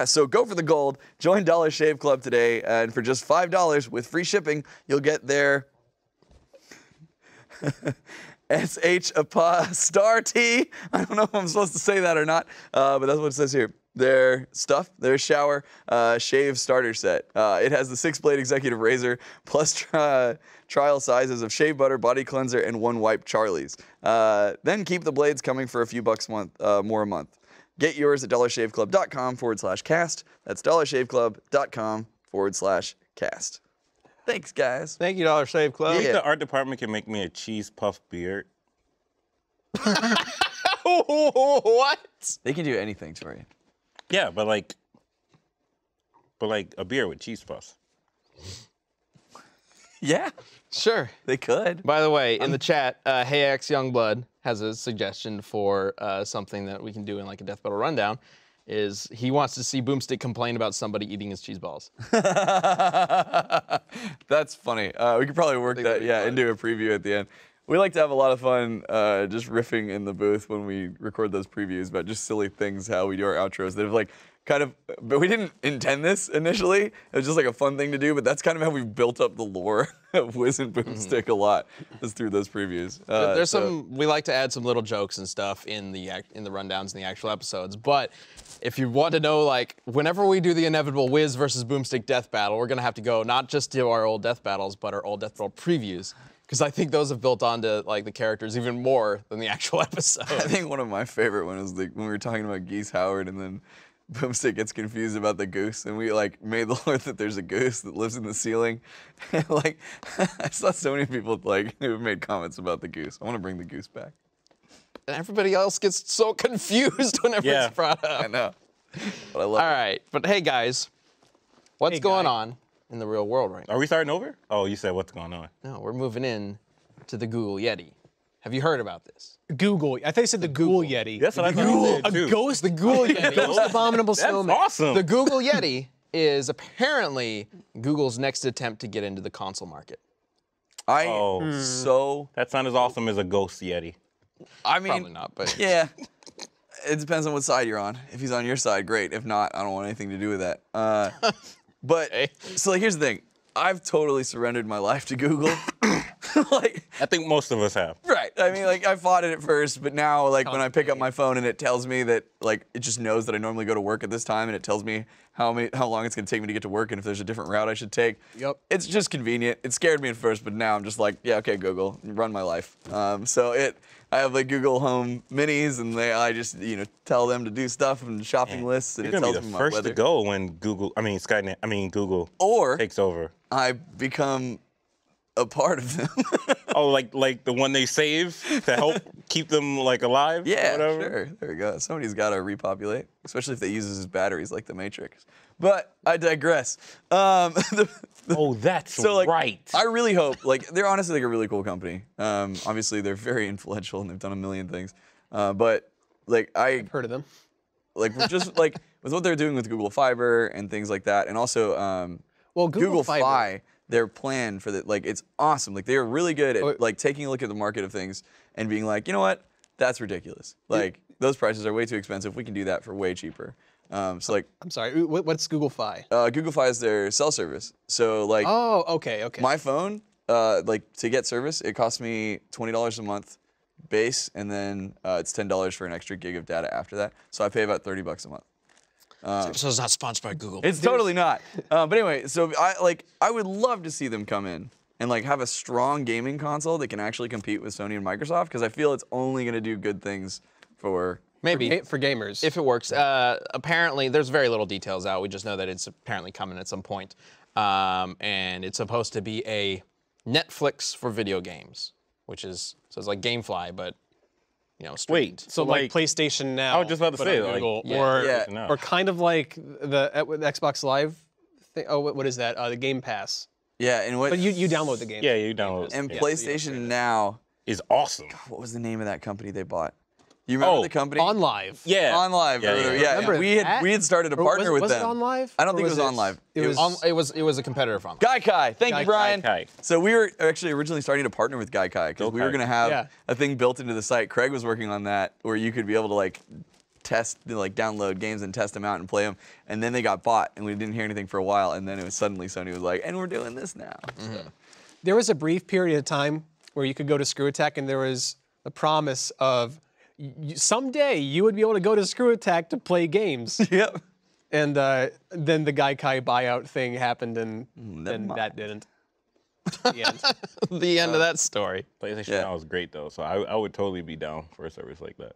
[SPEAKER 4] so go for the gold. Join Dollar Shave Club today, and for just $5 with free shipping, you'll get their SH*T. I don't know if I'm supposed to say that or not, but that's what it says here. Their shower shave starter set. It has the 6-blade executive razor plus trial sizes of shave butter, body cleanser, and 1 wipe Charlie's. Then keep the blades coming for a few bucks more a month. Get yours at dollarshaveclub.com/cast. That's dollarshaveclub.com/cast. Thanks, guys.
[SPEAKER 1] Thank you, Dollar Shave Club.
[SPEAKER 3] I think the art department can make me a cheese puff beard.
[SPEAKER 1] What?
[SPEAKER 4] They can do anything to you.
[SPEAKER 3] Yeah, but like a beer with cheese puffs.
[SPEAKER 4] Yeah,
[SPEAKER 1] Sure.
[SPEAKER 4] they could.
[SPEAKER 1] By the way, in the chat, HeyX Youngblood has a suggestion for something that we can do in like a Death Battle rundown. is he wants to see Boomstick complain about somebody eating his cheese balls.
[SPEAKER 4] That's funny. We could probably work that into a preview at the end. We like to have a lot of fun just riffing in the booth when we record those previews about just silly things, how we do our outros that have like but we didn't intend this initially. It was just like a fun thing to do, but that's kind of how we've built up the lore of Wiz and Boomstick a lot, is through those previews.
[SPEAKER 1] We like to add some little jokes and stuff in the rundowns in the actual episodes, but if you want to know, like, whenever we do the inevitable Wiz versus Boomstick death battle, we're gonna have to go not just to our old death battles, but our old death battle previews. Because I think those have built onto like the characters even more than the actual episode.
[SPEAKER 4] I think one of my favorite ones was like when we were talking about Geese Howard and then Boomstick gets confused about the goose, and we like made the lore that there's a goose that lives in the ceiling. And, like, I saw so many people like who made comments about the goose. I want to bring the goose back.
[SPEAKER 1] And everybody else gets so confused whenever it's brought up.
[SPEAKER 4] I know. But I love
[SPEAKER 1] All right, but hey guys, what's going on in the real world right now?
[SPEAKER 3] Are we starting over? Oh, you said what's going on?
[SPEAKER 1] No, we're moving in to the Google Yeti. Have you heard about this?
[SPEAKER 2] Google. I thought you said the Google Yeti.
[SPEAKER 3] That's what I thought you said, too.
[SPEAKER 2] A ghost. The Google Yeti. Ghost abominable
[SPEAKER 3] That's
[SPEAKER 2] snowman.
[SPEAKER 3] awesome.
[SPEAKER 1] The Google Yeti is apparently Google's next attempt to get into the console market.
[SPEAKER 3] That's not as awesome as a ghost Yeti.
[SPEAKER 4] I mean,
[SPEAKER 1] Probably not, but
[SPEAKER 4] yeah. It depends on what side you're on. If he's on your side, great. If not, I don't want anything to do with that. So like, here's the thing. I've totally surrendered my life to Google. Like,
[SPEAKER 3] I think most of us have.
[SPEAKER 4] right. I mean, like, I fought it at first, but now, like, when I pick up my phone and it tells me that, like, it just knows that I normally go to work at this time, and it tells me how long it's gonna take me to get to work, and if there's a different route I should take.
[SPEAKER 2] Yep.
[SPEAKER 4] It's just convenient. It scared me at first, but now I'm just like, yeah, okay, Google, run my life. I have like Google Home Minis, and I just tell them to do stuff and shopping lists, and
[SPEAKER 3] You're
[SPEAKER 4] it
[SPEAKER 3] gonna
[SPEAKER 4] tells
[SPEAKER 3] be
[SPEAKER 4] me
[SPEAKER 3] the
[SPEAKER 4] my
[SPEAKER 3] first
[SPEAKER 4] weather.
[SPEAKER 3] to go when Google
[SPEAKER 4] Or
[SPEAKER 3] takes over.
[SPEAKER 4] I become a part of them.
[SPEAKER 3] Oh, like the one they save to help keep them like alive?
[SPEAKER 4] Yeah,
[SPEAKER 3] or whatever?
[SPEAKER 4] sure. There we go. Somebody's got to repopulate, especially if they use his batteries like the Matrix. But I digress.
[SPEAKER 3] Oh, that's
[SPEAKER 4] So like,
[SPEAKER 3] right.
[SPEAKER 4] I really hope, like, they're honestly like a really cool company. Obviously, they're very influential and they've done a million things. But like, I've
[SPEAKER 2] Heard of them?
[SPEAKER 4] like just like with what they're doing with Google Fiber and things like that, and also
[SPEAKER 2] Well,
[SPEAKER 4] Google
[SPEAKER 2] Fiber.
[SPEAKER 4] Fi, their plan for the it's awesome. Like, they're really good at like taking a look at the market of things and being like, you know what, that's ridiculous. Like, those prices are way too expensive. We can do that for way cheaper. So like,
[SPEAKER 2] I'm sorry. What's Google Fi?
[SPEAKER 4] Google Fi is their cell service. So like,
[SPEAKER 2] Oh, okay.
[SPEAKER 4] my phone, like, to get service, it costs me $20 a month base, and then it's $10 for an extra gig of data after that. So I pay about $30 a month.
[SPEAKER 1] so it's not sponsored by Google.
[SPEAKER 4] It's totally not. But anyway, so I would love to see them come in and like have a strong gaming console that can actually compete with Sony and Microsoft, because I feel it's only going to do good things for
[SPEAKER 1] Maybe.
[SPEAKER 2] For gamers.
[SPEAKER 1] If it works. Apparently, there's very little details out. We just know that it's apparently coming at some point. And it's supposed to be a Netflix for video games, which is, so it's like GameFly, but, streamed.
[SPEAKER 3] Wait,
[SPEAKER 2] so like PlayStation Now.
[SPEAKER 3] I was just about to
[SPEAKER 2] but
[SPEAKER 3] say,
[SPEAKER 2] on
[SPEAKER 3] like,
[SPEAKER 2] Google,
[SPEAKER 4] Yeah.
[SPEAKER 2] or kind of like the Xbox Live thing. Oh, what is that? The Game Pass.
[SPEAKER 4] Yeah, and what?
[SPEAKER 2] But you download the game.
[SPEAKER 3] Yeah, you download it.
[SPEAKER 4] And PlayStation Now.
[SPEAKER 3] Is awesome.
[SPEAKER 4] What was the name of that company they bought? You remember the company?
[SPEAKER 2] On Live.
[SPEAKER 3] Yeah.
[SPEAKER 4] On Live.
[SPEAKER 3] Yeah, yeah.
[SPEAKER 2] Remember
[SPEAKER 4] we had started a partner with
[SPEAKER 2] was
[SPEAKER 4] them.
[SPEAKER 2] it On Live?
[SPEAKER 4] I don't
[SPEAKER 2] Or
[SPEAKER 4] think it was On Live.
[SPEAKER 2] It was.
[SPEAKER 1] It was a competitor from.
[SPEAKER 4] Gaikai. Thank you, Brian.
[SPEAKER 3] Gaikai.
[SPEAKER 4] So we were actually originally starting to partner with Gaikai because we were
[SPEAKER 3] Okay.
[SPEAKER 4] going to have
[SPEAKER 2] Yeah.
[SPEAKER 4] a thing built into the site. Craig was working on that where you could be able to like test, like download games and test them out and play them. And then they got bought, and we didn't hear anything for a while. And then it was suddenly Sony was like, and we're doing this now. So,
[SPEAKER 2] There was a brief period of time where you could go to Screw Attack, and there was the promise of someday you would be able to go to Screw Attack to play games.
[SPEAKER 4] yep.
[SPEAKER 2] And then the Gaikai buyout thing happened, and then
[SPEAKER 4] mind.
[SPEAKER 2] that didn't. The end.
[SPEAKER 1] The end of that story.
[SPEAKER 3] PlayStation
[SPEAKER 4] Yeah.
[SPEAKER 3] Now is great though, so I would totally be down for a service like that.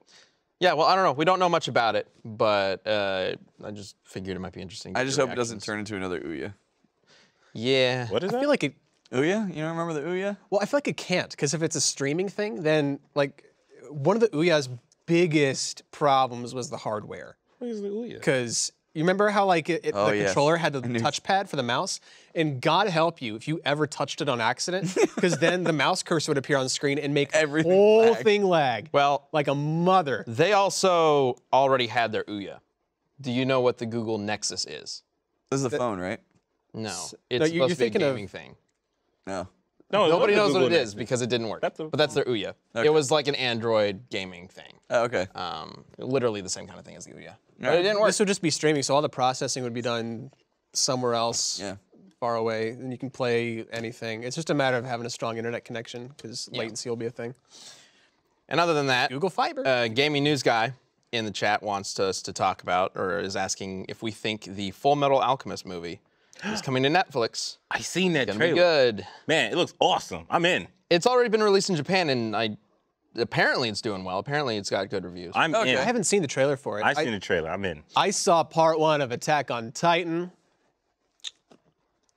[SPEAKER 1] Yeah, well, I don't know. We don't know much about it, but I just figured it might be interesting. to
[SPEAKER 4] I
[SPEAKER 1] get
[SPEAKER 4] just
[SPEAKER 1] your
[SPEAKER 4] hope it doesn't
[SPEAKER 1] reactions.
[SPEAKER 4] turn into another Ouya.
[SPEAKER 1] Yeah.
[SPEAKER 3] What is
[SPEAKER 2] I
[SPEAKER 3] that?
[SPEAKER 2] feel like it.
[SPEAKER 4] Ouya? You don't remember the Ouya?
[SPEAKER 2] Well, I feel like it can't, because if it's a streaming thing, then like one of the Ouya's biggest problems was the hardware.
[SPEAKER 3] What is the Ouya?
[SPEAKER 2] Because you remember how like the
[SPEAKER 4] yes.
[SPEAKER 2] controller had the touchpad for the mouse, and God help you if you ever touched it on accident, because then the mouse cursor would appear on the screen and make
[SPEAKER 4] Everything
[SPEAKER 2] the whole
[SPEAKER 4] lag.
[SPEAKER 2] thing lag.
[SPEAKER 1] Well,
[SPEAKER 2] like a mother.
[SPEAKER 1] they also already had their Ouya. Do you know what the Google Nexus is?
[SPEAKER 4] This is a phone, right?
[SPEAKER 1] No.
[SPEAKER 2] you're
[SPEAKER 1] It's supposed to be a
[SPEAKER 2] thinking of-
[SPEAKER 1] gaming thing.
[SPEAKER 4] No.
[SPEAKER 3] No,
[SPEAKER 1] Nobody knows what it
[SPEAKER 3] Google
[SPEAKER 1] is because it didn't work.
[SPEAKER 3] That's a-
[SPEAKER 1] But that's their Ouya. It was like an Android gaming thing.
[SPEAKER 4] Oh, okay.
[SPEAKER 1] Literally the same kind of thing as the Ouya. But it didn't work.
[SPEAKER 2] This would just be streaming, so all the processing would be done somewhere else,
[SPEAKER 4] Yeah.
[SPEAKER 2] far away, and you can play anything. It's just a matter of having a strong internet connection because latency will be a thing.
[SPEAKER 1] And other than that,
[SPEAKER 2] Google Fiber.
[SPEAKER 1] gaming news guy in the chat wants us to talk about, or is asking if we think the Full Metal Alchemist movie is coming to Netflix.
[SPEAKER 3] I seen that
[SPEAKER 1] Gonna be
[SPEAKER 3] trailer.
[SPEAKER 1] good.
[SPEAKER 3] Man, it looks awesome. I'm in.
[SPEAKER 1] It's already been released in Japan, and apparently it's doing well. Apparently it's got good reviews.
[SPEAKER 3] I'm
[SPEAKER 2] I
[SPEAKER 3] in.
[SPEAKER 2] haven't seen the trailer for it.
[SPEAKER 3] I seen the trailer. I'm in.
[SPEAKER 2] I saw part 1 of Attack on Titan.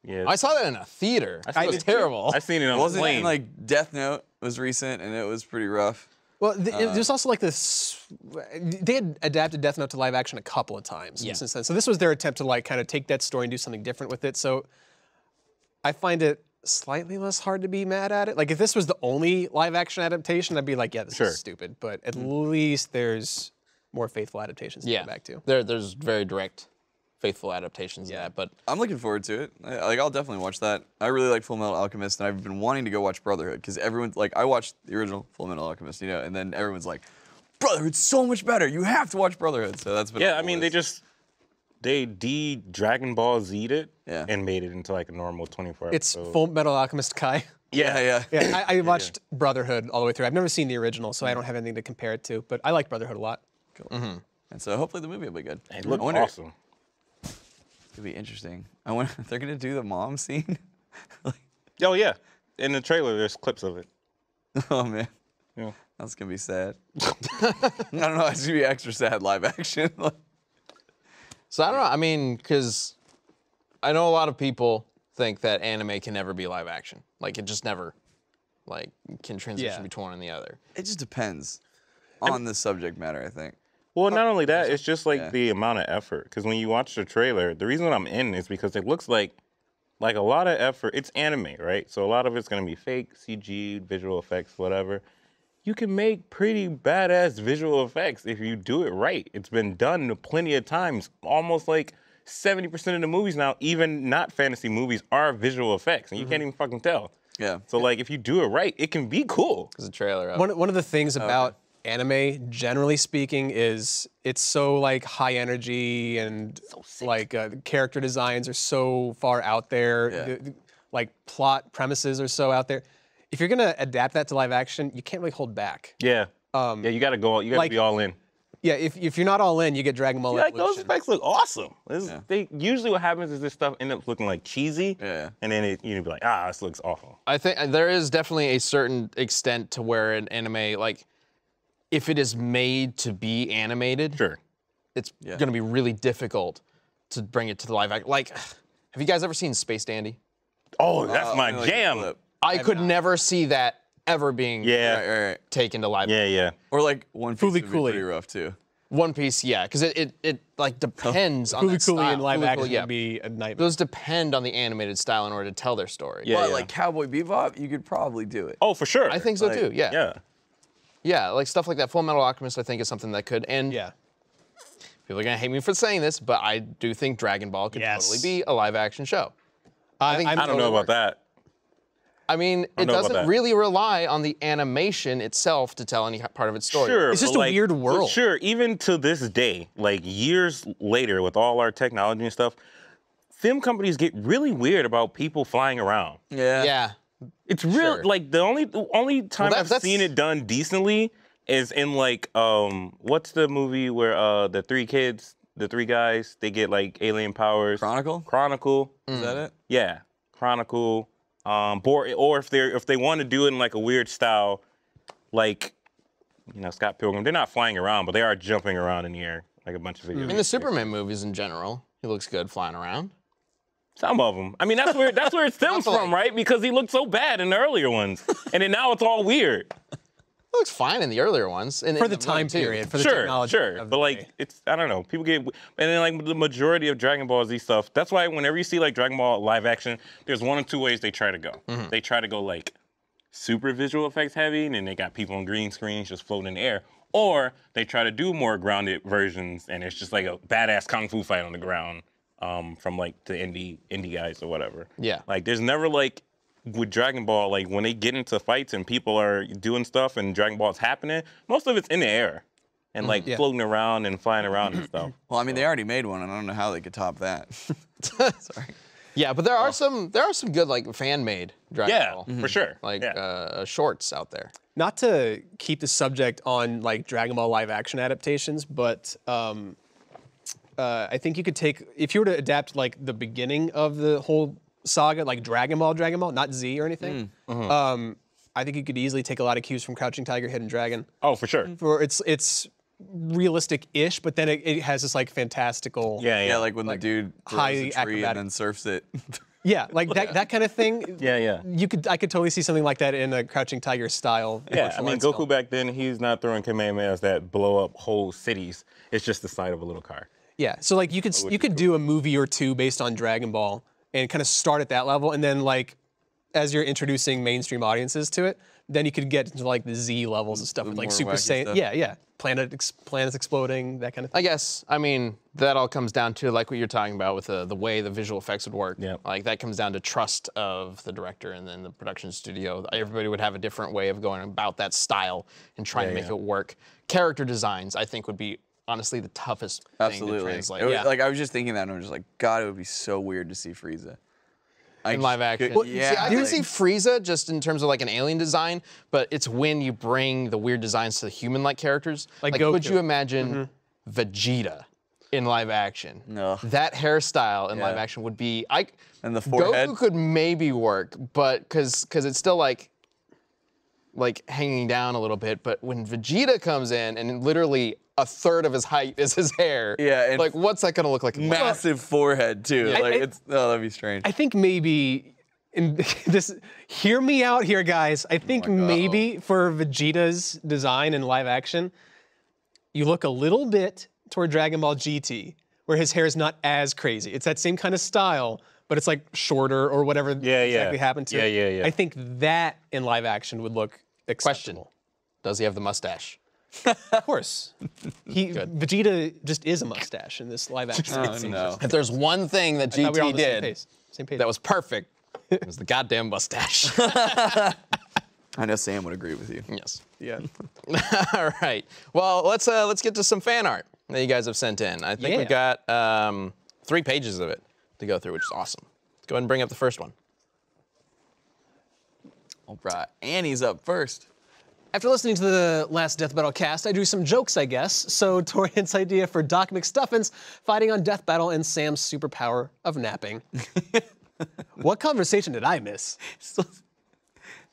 [SPEAKER 3] Yeah.
[SPEAKER 1] I saw that in a theater. It was terrible.
[SPEAKER 3] I seen it on the
[SPEAKER 4] Wasn't
[SPEAKER 3] plane.
[SPEAKER 4] it like Death Note was recent and it was pretty rough?
[SPEAKER 2] Well, there's also like this. They had adapted Death Note to live action a couple of times since then. So this was their attempt to like kind of take that story and do something different with it. So I find it slightly less hard to be mad at it. Like if this was the only live action adaptation, I'd be like, yeah, this is stupid. But at least there's more faithful adaptations to go back to.
[SPEAKER 1] There's very direct, faithful adaptations of that. But
[SPEAKER 4] I'm looking forward to it. I'll definitely watch that. I really like Full Metal Alchemist, and I've been wanting to go watch Brotherhood because everyone's like, I watched the original Full Metal Alchemist, and then everyone's like, Brotherhood's so much better. You have to watch Brotherhood. So that's been.
[SPEAKER 3] Yeah, I mean, they Dragon Ball Z'd it
[SPEAKER 4] Yeah.
[SPEAKER 3] and made it into like a normal 24
[SPEAKER 2] It's
[SPEAKER 3] episode.
[SPEAKER 2] Full Metal Alchemist Kai.
[SPEAKER 4] Yeah.
[SPEAKER 2] Yeah, I watched Brotherhood all the way through. I've never seen the original, so I don't have anything to compare it to. But I like Brotherhood a lot.
[SPEAKER 4] Cool. And so hopefully the movie will be good.
[SPEAKER 3] It looked
[SPEAKER 4] I wonder,
[SPEAKER 3] awesome.
[SPEAKER 4] It'll be interesting. I wonder if they're gonna do the mom scene.
[SPEAKER 3] Oh yeah, in the trailer there's clips of it.
[SPEAKER 4] Oh man,
[SPEAKER 3] Yeah.
[SPEAKER 4] that's gonna be sad. I don't know. It's gonna be extra sad live action.
[SPEAKER 1] so I don't know. I mean, because I know a lot of people think that anime can never be live action. Like it just never, like, can transition between one and the other.
[SPEAKER 4] It just depends on the subject matter, I think.
[SPEAKER 3] Well, not only that, it's just like the amount of effort. Because when you watch the trailer, the reason I'm in is because it looks like a lot of effort. It's anime, right? So a lot of it's gonna be fake, CG, visual effects, whatever. You can make pretty badass visual effects if you do it right. It's been done plenty of times. Almost like 70% of the movies now, even not fantasy movies, are visual effects, and you can't even fucking tell.
[SPEAKER 4] Yeah.
[SPEAKER 3] So like, if you do it right, it can be cool.
[SPEAKER 1] There's a trailer of
[SPEAKER 2] One of the things about anime, generally speaking, is it's so like high energy and like the character designs are so far out there.
[SPEAKER 4] Yeah.
[SPEAKER 2] Like plot premises are so out there. If you're gonna adapt that to live action, you can't really hold back.
[SPEAKER 3] Yeah. Yeah, you gotta go. You gotta
[SPEAKER 2] like-
[SPEAKER 3] be all in.
[SPEAKER 2] Yeah, if you're not all in, you get Dragon Ball
[SPEAKER 3] Like those
[SPEAKER 2] Evolution.
[SPEAKER 3] effects look awesome. They usually what happens is this stuff ends up looking like cheesy,
[SPEAKER 4] Yeah.
[SPEAKER 3] and then you be like, this looks awful.
[SPEAKER 1] I think there is definitely a certain extent to where an anime, like, if it is made to be animated,
[SPEAKER 3] Sure.
[SPEAKER 1] it's going to be really difficult to bring it to the live action. Like, have you guys ever seen Space Dandy?
[SPEAKER 3] Oh, that's my
[SPEAKER 4] Like a
[SPEAKER 3] jam.
[SPEAKER 4] clip.
[SPEAKER 1] I could never see that ever being
[SPEAKER 3] Yeah.
[SPEAKER 4] Right.
[SPEAKER 1] taken to live.
[SPEAKER 3] Yeah.
[SPEAKER 4] Or like One Piece would be
[SPEAKER 2] Fooly-cooly.
[SPEAKER 4] pretty rough too.
[SPEAKER 1] One Piece, yeah, because it like depends on that
[SPEAKER 2] Fooly Cooly
[SPEAKER 1] style.
[SPEAKER 2] in live
[SPEAKER 1] Fooly
[SPEAKER 2] action
[SPEAKER 1] Cooly, yeah.
[SPEAKER 2] would be a nightmare.
[SPEAKER 1] Those depend on the animated style in order to tell their story.
[SPEAKER 3] Yeah.
[SPEAKER 4] But like Cowboy Bebop, you could probably do it.
[SPEAKER 3] Oh, for sure.
[SPEAKER 1] I think so too. Yeah.
[SPEAKER 3] Yeah.
[SPEAKER 1] Yeah, like stuff like that. Full Metal Alchemist, I think, is something that could. And
[SPEAKER 2] Yeah.
[SPEAKER 1] people are gonna hate me for saying this, but I do think Dragon Ball could
[SPEAKER 2] Yes.
[SPEAKER 1] totally be a live action show.
[SPEAKER 2] I'm
[SPEAKER 3] I don't know about that.
[SPEAKER 1] I mean, it
[SPEAKER 3] know about
[SPEAKER 1] doesn't
[SPEAKER 3] that.
[SPEAKER 1] really rely on the animation itself to tell any part of its story.
[SPEAKER 3] Sure.
[SPEAKER 2] It's just
[SPEAKER 3] but
[SPEAKER 2] a weird world.
[SPEAKER 3] But sure, even to this day, like years later, with all our technology and stuff, film companies get really weird about people flying around.
[SPEAKER 4] Yeah.
[SPEAKER 1] Yeah.
[SPEAKER 3] It's real.
[SPEAKER 1] Sure.
[SPEAKER 3] Like the only time I've
[SPEAKER 1] that's-
[SPEAKER 3] seen it done decently is in like what's the movie where the three guys, they get like alien powers. Chronicle.
[SPEAKER 4] Is that it?
[SPEAKER 3] Yeah, Chronicle. Or if they want to do it in like a weird style, like Scott Pilgrim, they're not flying around, but they are jumping around in the air like a bunch of video.
[SPEAKER 1] In the Superman movies in general, he looks good flying around.
[SPEAKER 3] Some of them. I mean, that's where it stems from, right? Because he looked so bad in the earlier ones, and then now it's all weird.
[SPEAKER 1] He looks fine in the earlier ones. And
[SPEAKER 2] for
[SPEAKER 1] in
[SPEAKER 2] the time
[SPEAKER 1] one, too.
[SPEAKER 2] period, for the
[SPEAKER 3] Sure,
[SPEAKER 2] technology.
[SPEAKER 3] sure.
[SPEAKER 2] of
[SPEAKER 3] But
[SPEAKER 2] the
[SPEAKER 3] like,
[SPEAKER 2] day.
[SPEAKER 3] it's, I don't know. People get, and then like the majority of Dragon Ball Z stuff, that's why whenever you see like Dragon Ball live action, there's one of two ways they try to go. They try to go like super visual effects heavy, and then they got people on green screens just floating in the air. Or they try to do more grounded versions, and it's just like a badass kung fu fight on the ground from like the indie guys or whatever.
[SPEAKER 1] Yeah.
[SPEAKER 3] Like there's never like with Dragon Ball, like when they get into fights and people are doing stuff and Dragon Ball's happening, most of it's in the air and like floating around and flying around and stuff.
[SPEAKER 4] Well, I mean, they already made one, and I don't know how they could top that. Sorry.
[SPEAKER 1] Yeah, but there are some good like fan-made Dragon Ball.
[SPEAKER 3] For sure.
[SPEAKER 1] Like shorts out there.
[SPEAKER 2] Not to keep the subject on like Dragon Ball live action adaptations, but I think you could take, if you were to adapt like the beginning of the whole saga, like Dragon Ball, not Z or anything, I think you could easily take a lot of cues from Crouching Tiger, Hidden Dragon.
[SPEAKER 3] Oh, for sure.
[SPEAKER 2] For it's realistic-ish, but then it has this like fantastical.
[SPEAKER 4] Yeah, like when the dude throws
[SPEAKER 2] highly
[SPEAKER 4] a tree
[SPEAKER 2] acrobatic.
[SPEAKER 4] and then surfs it.
[SPEAKER 2] Yeah, like that kind of thing.
[SPEAKER 3] Yeah.
[SPEAKER 2] I could totally see something like that in a Crouching Tiger style.
[SPEAKER 3] Yeah, I mean, Goku back then, he's not throwing Kamehamehas that blow up whole cities. It's just the side of a little car.
[SPEAKER 2] Yeah, so like you could do a movie or two based on Dragon Ball and kind of start at that level, and then like as you're introducing mainstream audiences to it, then you could get into like the Z levels and stuff, with, like
[SPEAKER 4] more
[SPEAKER 2] Super
[SPEAKER 4] wacky
[SPEAKER 2] Saiyan.
[SPEAKER 4] stuff.
[SPEAKER 2] Yeah, planets exploding, that kind of thing.
[SPEAKER 1] I guess, I mean, that all comes down to like what you're talking about with the way the visual effects would work.
[SPEAKER 3] Yep.
[SPEAKER 1] Like that comes down to trust of the director and then the production studio. Everybody would have a different way of going about that style and trying to make it work. Character designs, I think, would be honestly the toughest thing to
[SPEAKER 4] Absolutely.
[SPEAKER 1] translate.
[SPEAKER 4] It was, like I was just thinking that, and I'm just like, God, it would be so weird to see Frieza.
[SPEAKER 1] In live action.
[SPEAKER 4] Well,
[SPEAKER 1] See, I can see Frieza just in terms of like an alien design, but it's when you bring the weird designs to the human-like characters.
[SPEAKER 2] Like
[SPEAKER 1] could
[SPEAKER 2] Goku.
[SPEAKER 1] you imagine Vegeta in live action?
[SPEAKER 4] No.
[SPEAKER 1] That hairstyle in live action would be.
[SPEAKER 4] And the forehead.
[SPEAKER 1] Goku could maybe work, but because it's still like hanging down a little bit. But when Vegeta comes in and literally a third of his height is his hair,
[SPEAKER 4] Yeah, and
[SPEAKER 1] like what's that gonna look like?
[SPEAKER 4] massive forehead too. Like that'd be strange.
[SPEAKER 2] I think maybe in this. Hear me out here, guys. I think maybe for Vegeta's design in live action, you look a little bit toward Dragon Ball GT, where his hair is not as crazy. It's that same kind of style, but it's like shorter or whatever exactly happened to it.
[SPEAKER 3] Yeah.
[SPEAKER 2] I think that in live action would look acceptable.
[SPEAKER 1] Does he have the mustache?
[SPEAKER 2] Of course. Vegeta just is a mustache in this live action.
[SPEAKER 4] Oh no.
[SPEAKER 1] If there's one thing that
[SPEAKER 2] I thought we were all
[SPEAKER 1] GT
[SPEAKER 2] on the
[SPEAKER 1] did
[SPEAKER 2] same page.
[SPEAKER 1] that was perfect, it was the goddamn mustache.
[SPEAKER 4] I know Sam would agree with you.
[SPEAKER 1] Yes.
[SPEAKER 2] Yeah.
[SPEAKER 1] All right. Well, let's get to some fan art that you guys have sent in. I think we got 3 pages of it to go through, which is awesome. Let's go ahead and bring up the first one.
[SPEAKER 4] All right, Annie's up first.
[SPEAKER 2] After listening to the last Death Battle cast, I drew some jokes, I guess. So Torian's idea for Doc McStuffins fighting on Death Battle and Sam's superpower of napping. What conversation did I miss?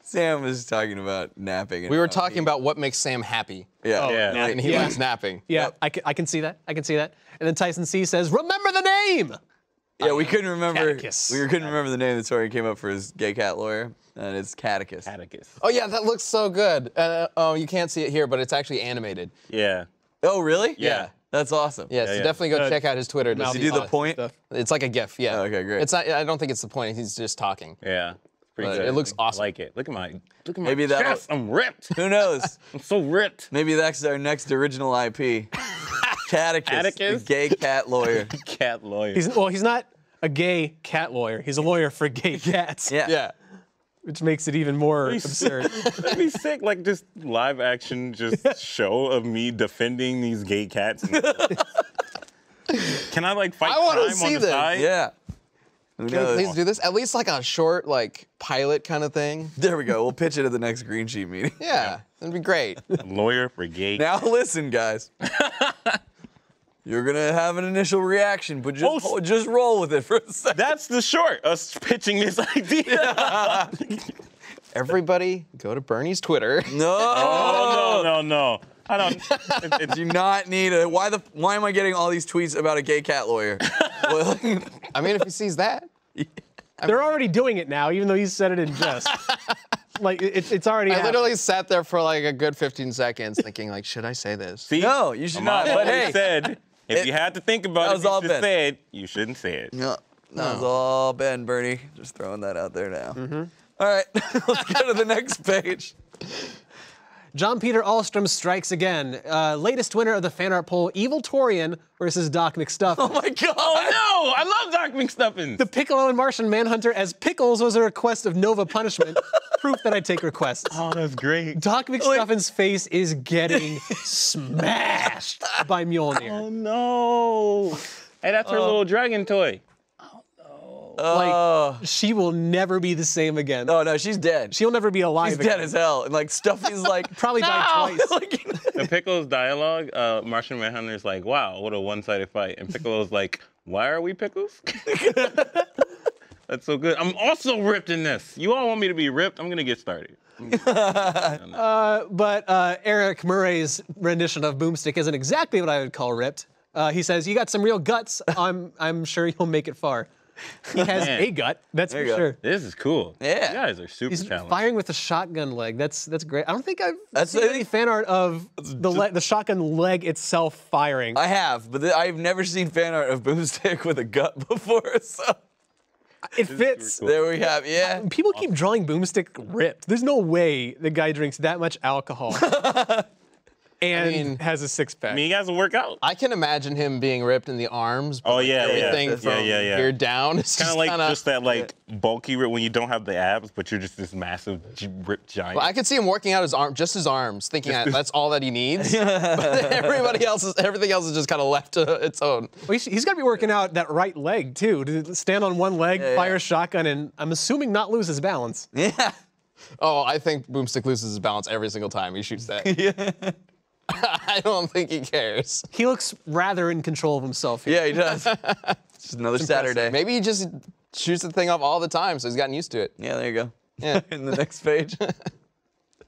[SPEAKER 4] Sam was talking about napping. And
[SPEAKER 1] We were talking about what makes Sam happy,
[SPEAKER 4] Yeah.
[SPEAKER 3] Yeah.
[SPEAKER 1] and he likes napping.
[SPEAKER 2] Yeah, I can see that. I can see that. And then Tyson C says, "Remember the name."
[SPEAKER 4] Yeah, we couldn't remember.
[SPEAKER 2] Catechus.
[SPEAKER 4] We couldn't remember the name that Torian came up for his gay cat lawyer, and it's Catechus.
[SPEAKER 1] Oh yeah, that looks so good. Oh, you can't see it here, but it's actually animated.
[SPEAKER 3] Yeah.
[SPEAKER 4] Oh, really?
[SPEAKER 1] Yeah.
[SPEAKER 4] That's awesome.
[SPEAKER 1] Yeah, so
[SPEAKER 3] yeah.
[SPEAKER 1] definitely go check out his Twitter. To
[SPEAKER 4] Did
[SPEAKER 1] see
[SPEAKER 4] you do the
[SPEAKER 1] all
[SPEAKER 4] point?
[SPEAKER 2] stuff.
[SPEAKER 1] It's like a GIF. Yeah.
[SPEAKER 4] Oh, okay, great.
[SPEAKER 1] It's not. I don't think it's the point. He's just talking.
[SPEAKER 3] Yeah. Pretty
[SPEAKER 1] But
[SPEAKER 3] good.
[SPEAKER 1] it looks awesome.
[SPEAKER 3] I like it. Look at my
[SPEAKER 4] Maybe that'll.
[SPEAKER 3] chest. I'm ripped.
[SPEAKER 4] Who knows?
[SPEAKER 3] I'm so ripped.
[SPEAKER 4] Maybe that's our next original IP. Catechus,
[SPEAKER 3] Catechus?
[SPEAKER 4] the gay cat lawyer.
[SPEAKER 3] Cat lawyer.
[SPEAKER 2] He's not a gay cat lawyer. He's a lawyer for gay cats.
[SPEAKER 4] Yeah.
[SPEAKER 1] Yeah.
[SPEAKER 2] Which makes it even more absurd.
[SPEAKER 3] That'd be sick. Like just live action, just show of me defending these gay cats. Can I like fight
[SPEAKER 1] I wanna
[SPEAKER 3] crime
[SPEAKER 1] see
[SPEAKER 3] on the
[SPEAKER 1] this.
[SPEAKER 3] side?
[SPEAKER 4] Yeah. Who
[SPEAKER 1] Can we
[SPEAKER 4] knows?
[SPEAKER 1] please do this? At least like a short like pilot kind of thing.
[SPEAKER 4] There we go. We'll pitch it at the next green sheet meeting.
[SPEAKER 1] Yeah, that'd be great.
[SPEAKER 3] Lawyer for gay.
[SPEAKER 4] Now listen, guys. You're gonna have an initial reaction, but just roll with it for a second.
[SPEAKER 3] That's the short. Us pitching this idea.
[SPEAKER 1] Everybody, go to Bernie's Twitter.
[SPEAKER 4] No.
[SPEAKER 3] Oh, no. I don't.
[SPEAKER 4] Do not need a. Why am I getting all these tweets about a gay cat lawyer? Well,
[SPEAKER 1] I mean, if he sees that,
[SPEAKER 2] They're already doing it now, even though he said it in jest. Like it's already.
[SPEAKER 1] I
[SPEAKER 2] happened.
[SPEAKER 1] literally sat there for like a good 15 seconds, thinking like, should I say this?
[SPEAKER 3] See?
[SPEAKER 4] no, you should not.
[SPEAKER 3] Mom
[SPEAKER 4] But
[SPEAKER 3] always
[SPEAKER 4] hey,
[SPEAKER 3] said, if you had to think
[SPEAKER 4] that
[SPEAKER 3] about it,
[SPEAKER 4] was
[SPEAKER 3] you
[SPEAKER 4] all
[SPEAKER 3] should
[SPEAKER 4] Ben.
[SPEAKER 3] say it. You shouldn't say it.
[SPEAKER 4] no, that was all Ben, Bernie. Just throwing that out there now. All right, let's go to the next page.
[SPEAKER 2] John Peter Ahlstrom strikes again. Latest winner of the fan art poll, Evil Torian versus Doc McStuffins.
[SPEAKER 4] Oh my god!
[SPEAKER 3] Oh no! I love Doc McStuffins.
[SPEAKER 2] The Piccolo and Martian Manhunter as Pickles was a request of Nova Punishment. Proof that I take requests.
[SPEAKER 3] Oh, that's great.
[SPEAKER 2] Doc McStuffins' face is getting smashed by Mjolnir.
[SPEAKER 3] Oh no! Hey, that's her little dragon toy.
[SPEAKER 2] Like, she will never be the same again.
[SPEAKER 4] Oh no, she's dead.
[SPEAKER 2] She'll never be alive
[SPEAKER 4] She's
[SPEAKER 2] again.
[SPEAKER 4] dead as hell. And like Stuffy's like
[SPEAKER 2] Probably died twice.
[SPEAKER 3] In Piccolo's dialogue, Martian Manhunter's like, wow, what a one-sided fight. And Piccolo's like, why are we Pickles? That's so good. I'm also ripped in this. You all want me to be ripped? I'm gonna get started.
[SPEAKER 2] But Eric Murray's rendition of Boomstick isn't exactly what I would call ripped. He says, you got some real guts. I'm sure you'll make it far. He has a gut, that's for sure.
[SPEAKER 3] This is cool.
[SPEAKER 4] Yeah.
[SPEAKER 3] You guys are super
[SPEAKER 2] He's
[SPEAKER 3] talented.
[SPEAKER 2] firing with a shotgun leg. That's great. I don't think I've seen any fan art of the shotgun leg itself firing.
[SPEAKER 4] I have, but I've never seen fan art of Boomstick with a gut before, so.
[SPEAKER 2] It fits.
[SPEAKER 3] Cool.
[SPEAKER 4] There we have, yeah.
[SPEAKER 2] People keep drawing Boomstick ripped. There's no way the guy drinks that much alcohol and has a six-pack.
[SPEAKER 3] I mean, you guys will work out.
[SPEAKER 1] I can imagine him being ripped in the arms. But everything from here down. It's
[SPEAKER 3] Kind of like just that like bulky rip when you don't have the abs, but you're just this massive ripped giant.
[SPEAKER 1] Well, I could see him working out his arm, just his arms, thinking that's all that he needs. But everything else is just kind of left to its own.
[SPEAKER 2] Well, he's got to be working out that right leg too. To stand on one leg, fire a shotgun, and I'm assuming not lose his balance.
[SPEAKER 4] Yeah.
[SPEAKER 1] Oh, I think Boomstick loses his balance every single time he shoots that.
[SPEAKER 4] Yeah.
[SPEAKER 1] I don't think he cares.
[SPEAKER 2] He looks rather in control of himself here.
[SPEAKER 4] Yeah, he does. It's just another Saturday.
[SPEAKER 1] Maybe he just shoots the thing off all the time, so he's gotten used to it.
[SPEAKER 4] Yeah, there you go.
[SPEAKER 1] Yeah.
[SPEAKER 4] In the next page.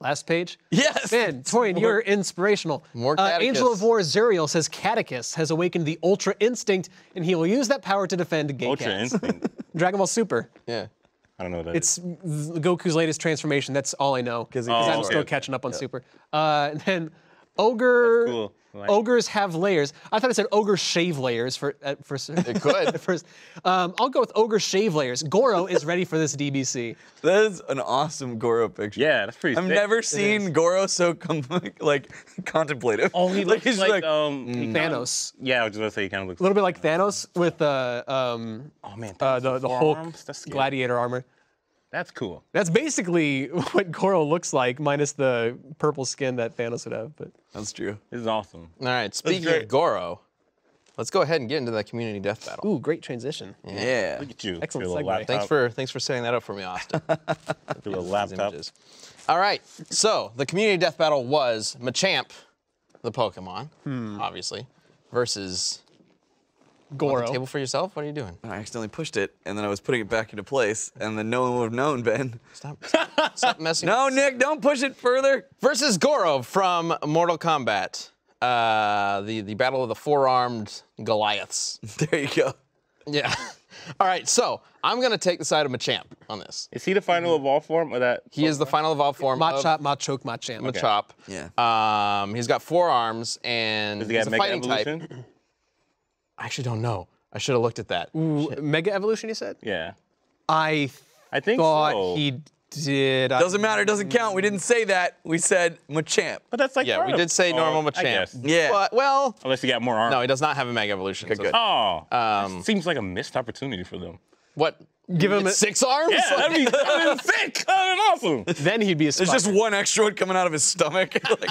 [SPEAKER 2] Last page.
[SPEAKER 4] Yes.
[SPEAKER 2] Man, Torian, you're inspirational.
[SPEAKER 1] More Catechus.
[SPEAKER 2] Angel of War Zuriel says Catechus has awakened the Ultra Instinct, and he will use that power to defend gay
[SPEAKER 3] Ultra
[SPEAKER 2] cats.
[SPEAKER 3] Instinct.
[SPEAKER 2] Dragon Ball Super.
[SPEAKER 1] Yeah.
[SPEAKER 3] I don't know what that is.
[SPEAKER 2] It's Goku's latest transformation. That's all I know. Because I'm still catching up on Super. And then Ogre.
[SPEAKER 3] That's cool. Like,
[SPEAKER 2] Ogres have layers. I thought it said ogres shave layers for
[SPEAKER 1] It could.
[SPEAKER 2] at first. I'll go with ogre shave layers. Goro is ready for this DBC.
[SPEAKER 4] That is an awesome Goro picture.
[SPEAKER 3] yeah, that's pretty
[SPEAKER 4] I've
[SPEAKER 3] sick.
[SPEAKER 4] never seen Goro so contemplative.
[SPEAKER 3] Oh, he looks
[SPEAKER 4] he's
[SPEAKER 3] like,
[SPEAKER 2] Thanos.
[SPEAKER 3] Yeah, I was just gonna say he kind of looks
[SPEAKER 2] A little bit like Thanos with
[SPEAKER 3] oh man,
[SPEAKER 2] the Hulk
[SPEAKER 3] arms? That's scary.
[SPEAKER 2] gladiator armor.
[SPEAKER 3] That's cool.
[SPEAKER 2] That's basically what Goro looks like, minus the purple skin that Thanos would have. But
[SPEAKER 4] That's true.
[SPEAKER 3] This is awesome.
[SPEAKER 1] All right, speaking
[SPEAKER 3] great.
[SPEAKER 1] of Goro, let's go ahead and get into that community death battle.
[SPEAKER 2] ooh, great transition.
[SPEAKER 4] Yeah.
[SPEAKER 3] Look at you.
[SPEAKER 2] Excellent
[SPEAKER 3] Your little
[SPEAKER 2] segue.
[SPEAKER 3] laptop,
[SPEAKER 1] Thanks for setting that up for me, Austin.
[SPEAKER 3] your little laptop.
[SPEAKER 1] Images. All right, so the community death battle was Machamp, the Pokemon, obviously, versus
[SPEAKER 2] Goro.
[SPEAKER 1] table for yourself. What are you doing?
[SPEAKER 4] I accidentally pushed it, and then I was putting it back into place, and then no one would have known, Ben.
[SPEAKER 1] Stop messing.
[SPEAKER 4] No, Nick, don't push it further.
[SPEAKER 1] Versus Goro from Mortal Kombat, the battle of the four-armed Goliaths.
[SPEAKER 4] There you go.
[SPEAKER 1] Yeah. All right, so I'm gonna take the side of Machamp on this.
[SPEAKER 3] Is he the final evolve form or that?
[SPEAKER 1] He is the final evolved form of
[SPEAKER 2] Machop, Machoke, Machamp.
[SPEAKER 1] Machop.
[SPEAKER 4] Yeah.
[SPEAKER 1] He's got 4 arms and
[SPEAKER 3] Does he
[SPEAKER 1] he's
[SPEAKER 3] have
[SPEAKER 1] a
[SPEAKER 3] Mega
[SPEAKER 1] fighting type.
[SPEAKER 3] Evolution?
[SPEAKER 1] I actually don't know. I should have looked at that.
[SPEAKER 2] Ooh, Mega Evolution, you said?
[SPEAKER 3] Yeah.
[SPEAKER 2] I
[SPEAKER 3] think
[SPEAKER 2] thought
[SPEAKER 3] so.
[SPEAKER 2] he did.
[SPEAKER 4] Doesn't matter, doesn't count. We didn't say that. We said Machamp.
[SPEAKER 3] But that's like
[SPEAKER 1] Yeah,
[SPEAKER 3] part
[SPEAKER 1] we
[SPEAKER 3] of-
[SPEAKER 1] did say normal
[SPEAKER 3] I
[SPEAKER 1] Machamp.
[SPEAKER 3] guess.
[SPEAKER 4] Yeah.
[SPEAKER 1] But, well,
[SPEAKER 3] Unless he got more arms.
[SPEAKER 1] no, he does not have a Mega Evolution.
[SPEAKER 4] Okay, good.
[SPEAKER 3] Oh. Seems like a missed opportunity for them.
[SPEAKER 1] What?
[SPEAKER 2] Give him
[SPEAKER 1] It's 6 arms?
[SPEAKER 3] Yeah, that'd be sick. That'd be awesome.
[SPEAKER 2] Then he'd be a
[SPEAKER 4] There's just one extra one coming out of his stomach. Like,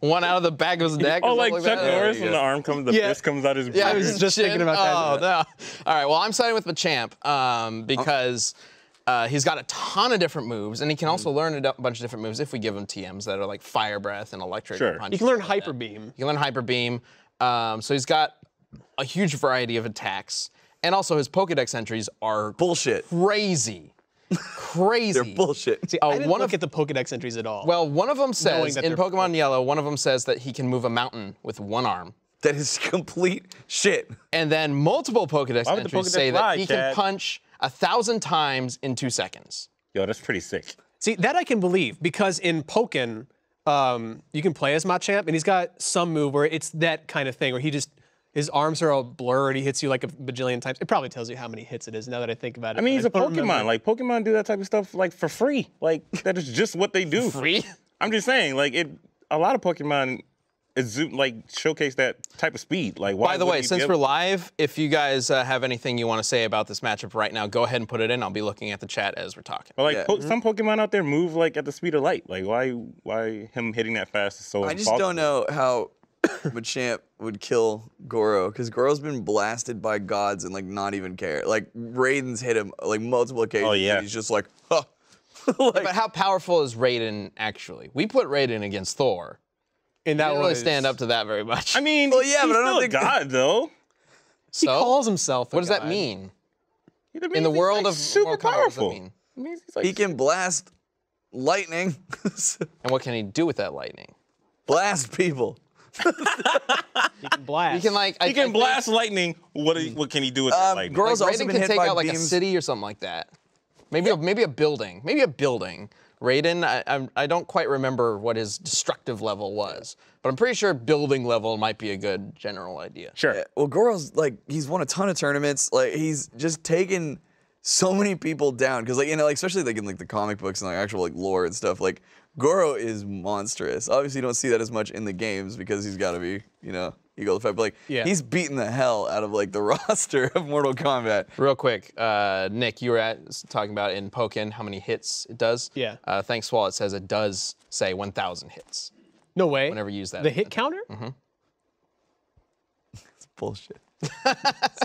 [SPEAKER 1] One out of the back of his neck.
[SPEAKER 3] Oh,
[SPEAKER 1] or
[SPEAKER 3] like
[SPEAKER 1] something
[SPEAKER 3] Chuck
[SPEAKER 1] that?
[SPEAKER 3] Norris when the arm comes, the
[SPEAKER 2] Yeah.
[SPEAKER 3] fist comes out his
[SPEAKER 1] Yeah,
[SPEAKER 2] I was just thinking about that.
[SPEAKER 1] Oh, no. All right, well, I'm siding with Machamp because he's got a ton of different moves, and he can also learn a bunch of different moves if we give him TMs that are like Fire Breath and Electric
[SPEAKER 3] Sure.
[SPEAKER 1] Punch.
[SPEAKER 2] You can learn Hyper Beam.
[SPEAKER 1] He can learn Hyper Beam. So he's got a huge variety of attacks. And also his Pokedex entries are
[SPEAKER 4] bullshit.
[SPEAKER 1] crazy. Crazy.
[SPEAKER 4] They're bullshit.
[SPEAKER 2] See, I didn't look at the Pokedex entries at all.
[SPEAKER 1] Well, one of them says,
[SPEAKER 2] that
[SPEAKER 1] in
[SPEAKER 2] they're-
[SPEAKER 1] Pokemon Yellow, one of them says that he can move a mountain with 1 arm.
[SPEAKER 4] That is complete shit.
[SPEAKER 1] And then multiple Pokedex
[SPEAKER 3] Why would the
[SPEAKER 1] entries
[SPEAKER 3] Pokedex
[SPEAKER 1] say that
[SPEAKER 3] lie,
[SPEAKER 1] he can
[SPEAKER 3] Chad?
[SPEAKER 1] punch 1,000 times in 2 seconds.
[SPEAKER 3] Yo, that's pretty sick.
[SPEAKER 2] See, that I can believe because in Pokken, you can play as Machamp, and he's got some move where it's that kind of thing where his arms are all blurred. He hits you like a bajillion times. It probably tells you how many hits it is now that I think about it.
[SPEAKER 3] I mean,
[SPEAKER 2] but
[SPEAKER 3] he's a
[SPEAKER 2] don't
[SPEAKER 3] Pokemon.
[SPEAKER 2] remember.
[SPEAKER 3] Like, Pokemon do that type of stuff, like, for free. Like, that is just what they do.
[SPEAKER 1] Free?
[SPEAKER 3] I'm just saying, like a lot of Pokemon showcase that type of speed. Like, why
[SPEAKER 1] By the way,
[SPEAKER 3] wouldn't he
[SPEAKER 1] since
[SPEAKER 3] be
[SPEAKER 1] we're
[SPEAKER 3] able-
[SPEAKER 1] live, if you guys have anything you want to say about this matchup right now, go ahead and put it in. I'll be looking at the chat as we're talking.
[SPEAKER 3] But like
[SPEAKER 4] Yeah.
[SPEAKER 3] some Pokemon out there move like at the speed of light. Like why him hitting that fast is so
[SPEAKER 4] I just
[SPEAKER 3] impossible.
[SPEAKER 4] don't know how Machamp would kill Goro, because Goro's been blasted by gods and like not even care. Like Raiden's hit him like multiple occasions.
[SPEAKER 3] Oh, yeah.
[SPEAKER 4] And he's just like, huh.
[SPEAKER 1] But how powerful is Raiden actually? We put Raiden against Thor.
[SPEAKER 2] And
[SPEAKER 1] He
[SPEAKER 2] that
[SPEAKER 1] didn't really
[SPEAKER 2] was
[SPEAKER 1] stand up to that very much.
[SPEAKER 3] I mean,
[SPEAKER 4] Well, yeah,
[SPEAKER 3] he's
[SPEAKER 4] but I don't
[SPEAKER 3] still
[SPEAKER 4] think-
[SPEAKER 3] a god though.
[SPEAKER 2] He
[SPEAKER 1] so
[SPEAKER 2] calls himself.
[SPEAKER 1] what does that
[SPEAKER 2] god.
[SPEAKER 1] mean?
[SPEAKER 3] It means
[SPEAKER 1] In the
[SPEAKER 3] he's,
[SPEAKER 1] world
[SPEAKER 3] like,
[SPEAKER 1] of
[SPEAKER 3] super
[SPEAKER 1] Mortal Kombat, what does that
[SPEAKER 3] powerful.
[SPEAKER 1] mean?
[SPEAKER 3] It means he's, like,
[SPEAKER 4] He can blast lightning,
[SPEAKER 1] And what can he do with that lightning?
[SPEAKER 4] blast people.
[SPEAKER 2] He can blast.
[SPEAKER 1] He can like
[SPEAKER 3] he can blast lightning. What can he do with that lightning?
[SPEAKER 4] Goro's
[SPEAKER 1] Like
[SPEAKER 4] also
[SPEAKER 1] Raiden
[SPEAKER 4] been
[SPEAKER 1] can
[SPEAKER 4] hit
[SPEAKER 1] take
[SPEAKER 4] by
[SPEAKER 1] out like a
[SPEAKER 4] beams.
[SPEAKER 1] city or something like that. Maybe a building. Maybe a building. Raiden, I don't quite remember what his destructive level was, but I'm pretty sure building level might be a good general idea.
[SPEAKER 3] Sure.
[SPEAKER 4] Yeah, well, Goro's like, he's won a ton of tournaments. Like, he's just taken so many people down. Because, like, you know, like, especially like in like the comic books and like actual like lore and stuff, like, Goro is monstrous. Obviously, you don't see that as much in the games because he's got to be, you know, eagle to fight. But like,
[SPEAKER 2] Yeah.
[SPEAKER 4] he's beaten the hell out of like the roster of Mortal Kombat.
[SPEAKER 1] Real quick, Nick, you were talking about in Pokken how many hits it does.
[SPEAKER 2] Yeah.
[SPEAKER 1] Thanks, Swall. It says it does say 1,000 hits.
[SPEAKER 2] No way.
[SPEAKER 1] Whenever you use that.
[SPEAKER 2] The hit counter?
[SPEAKER 4] It's bullshit.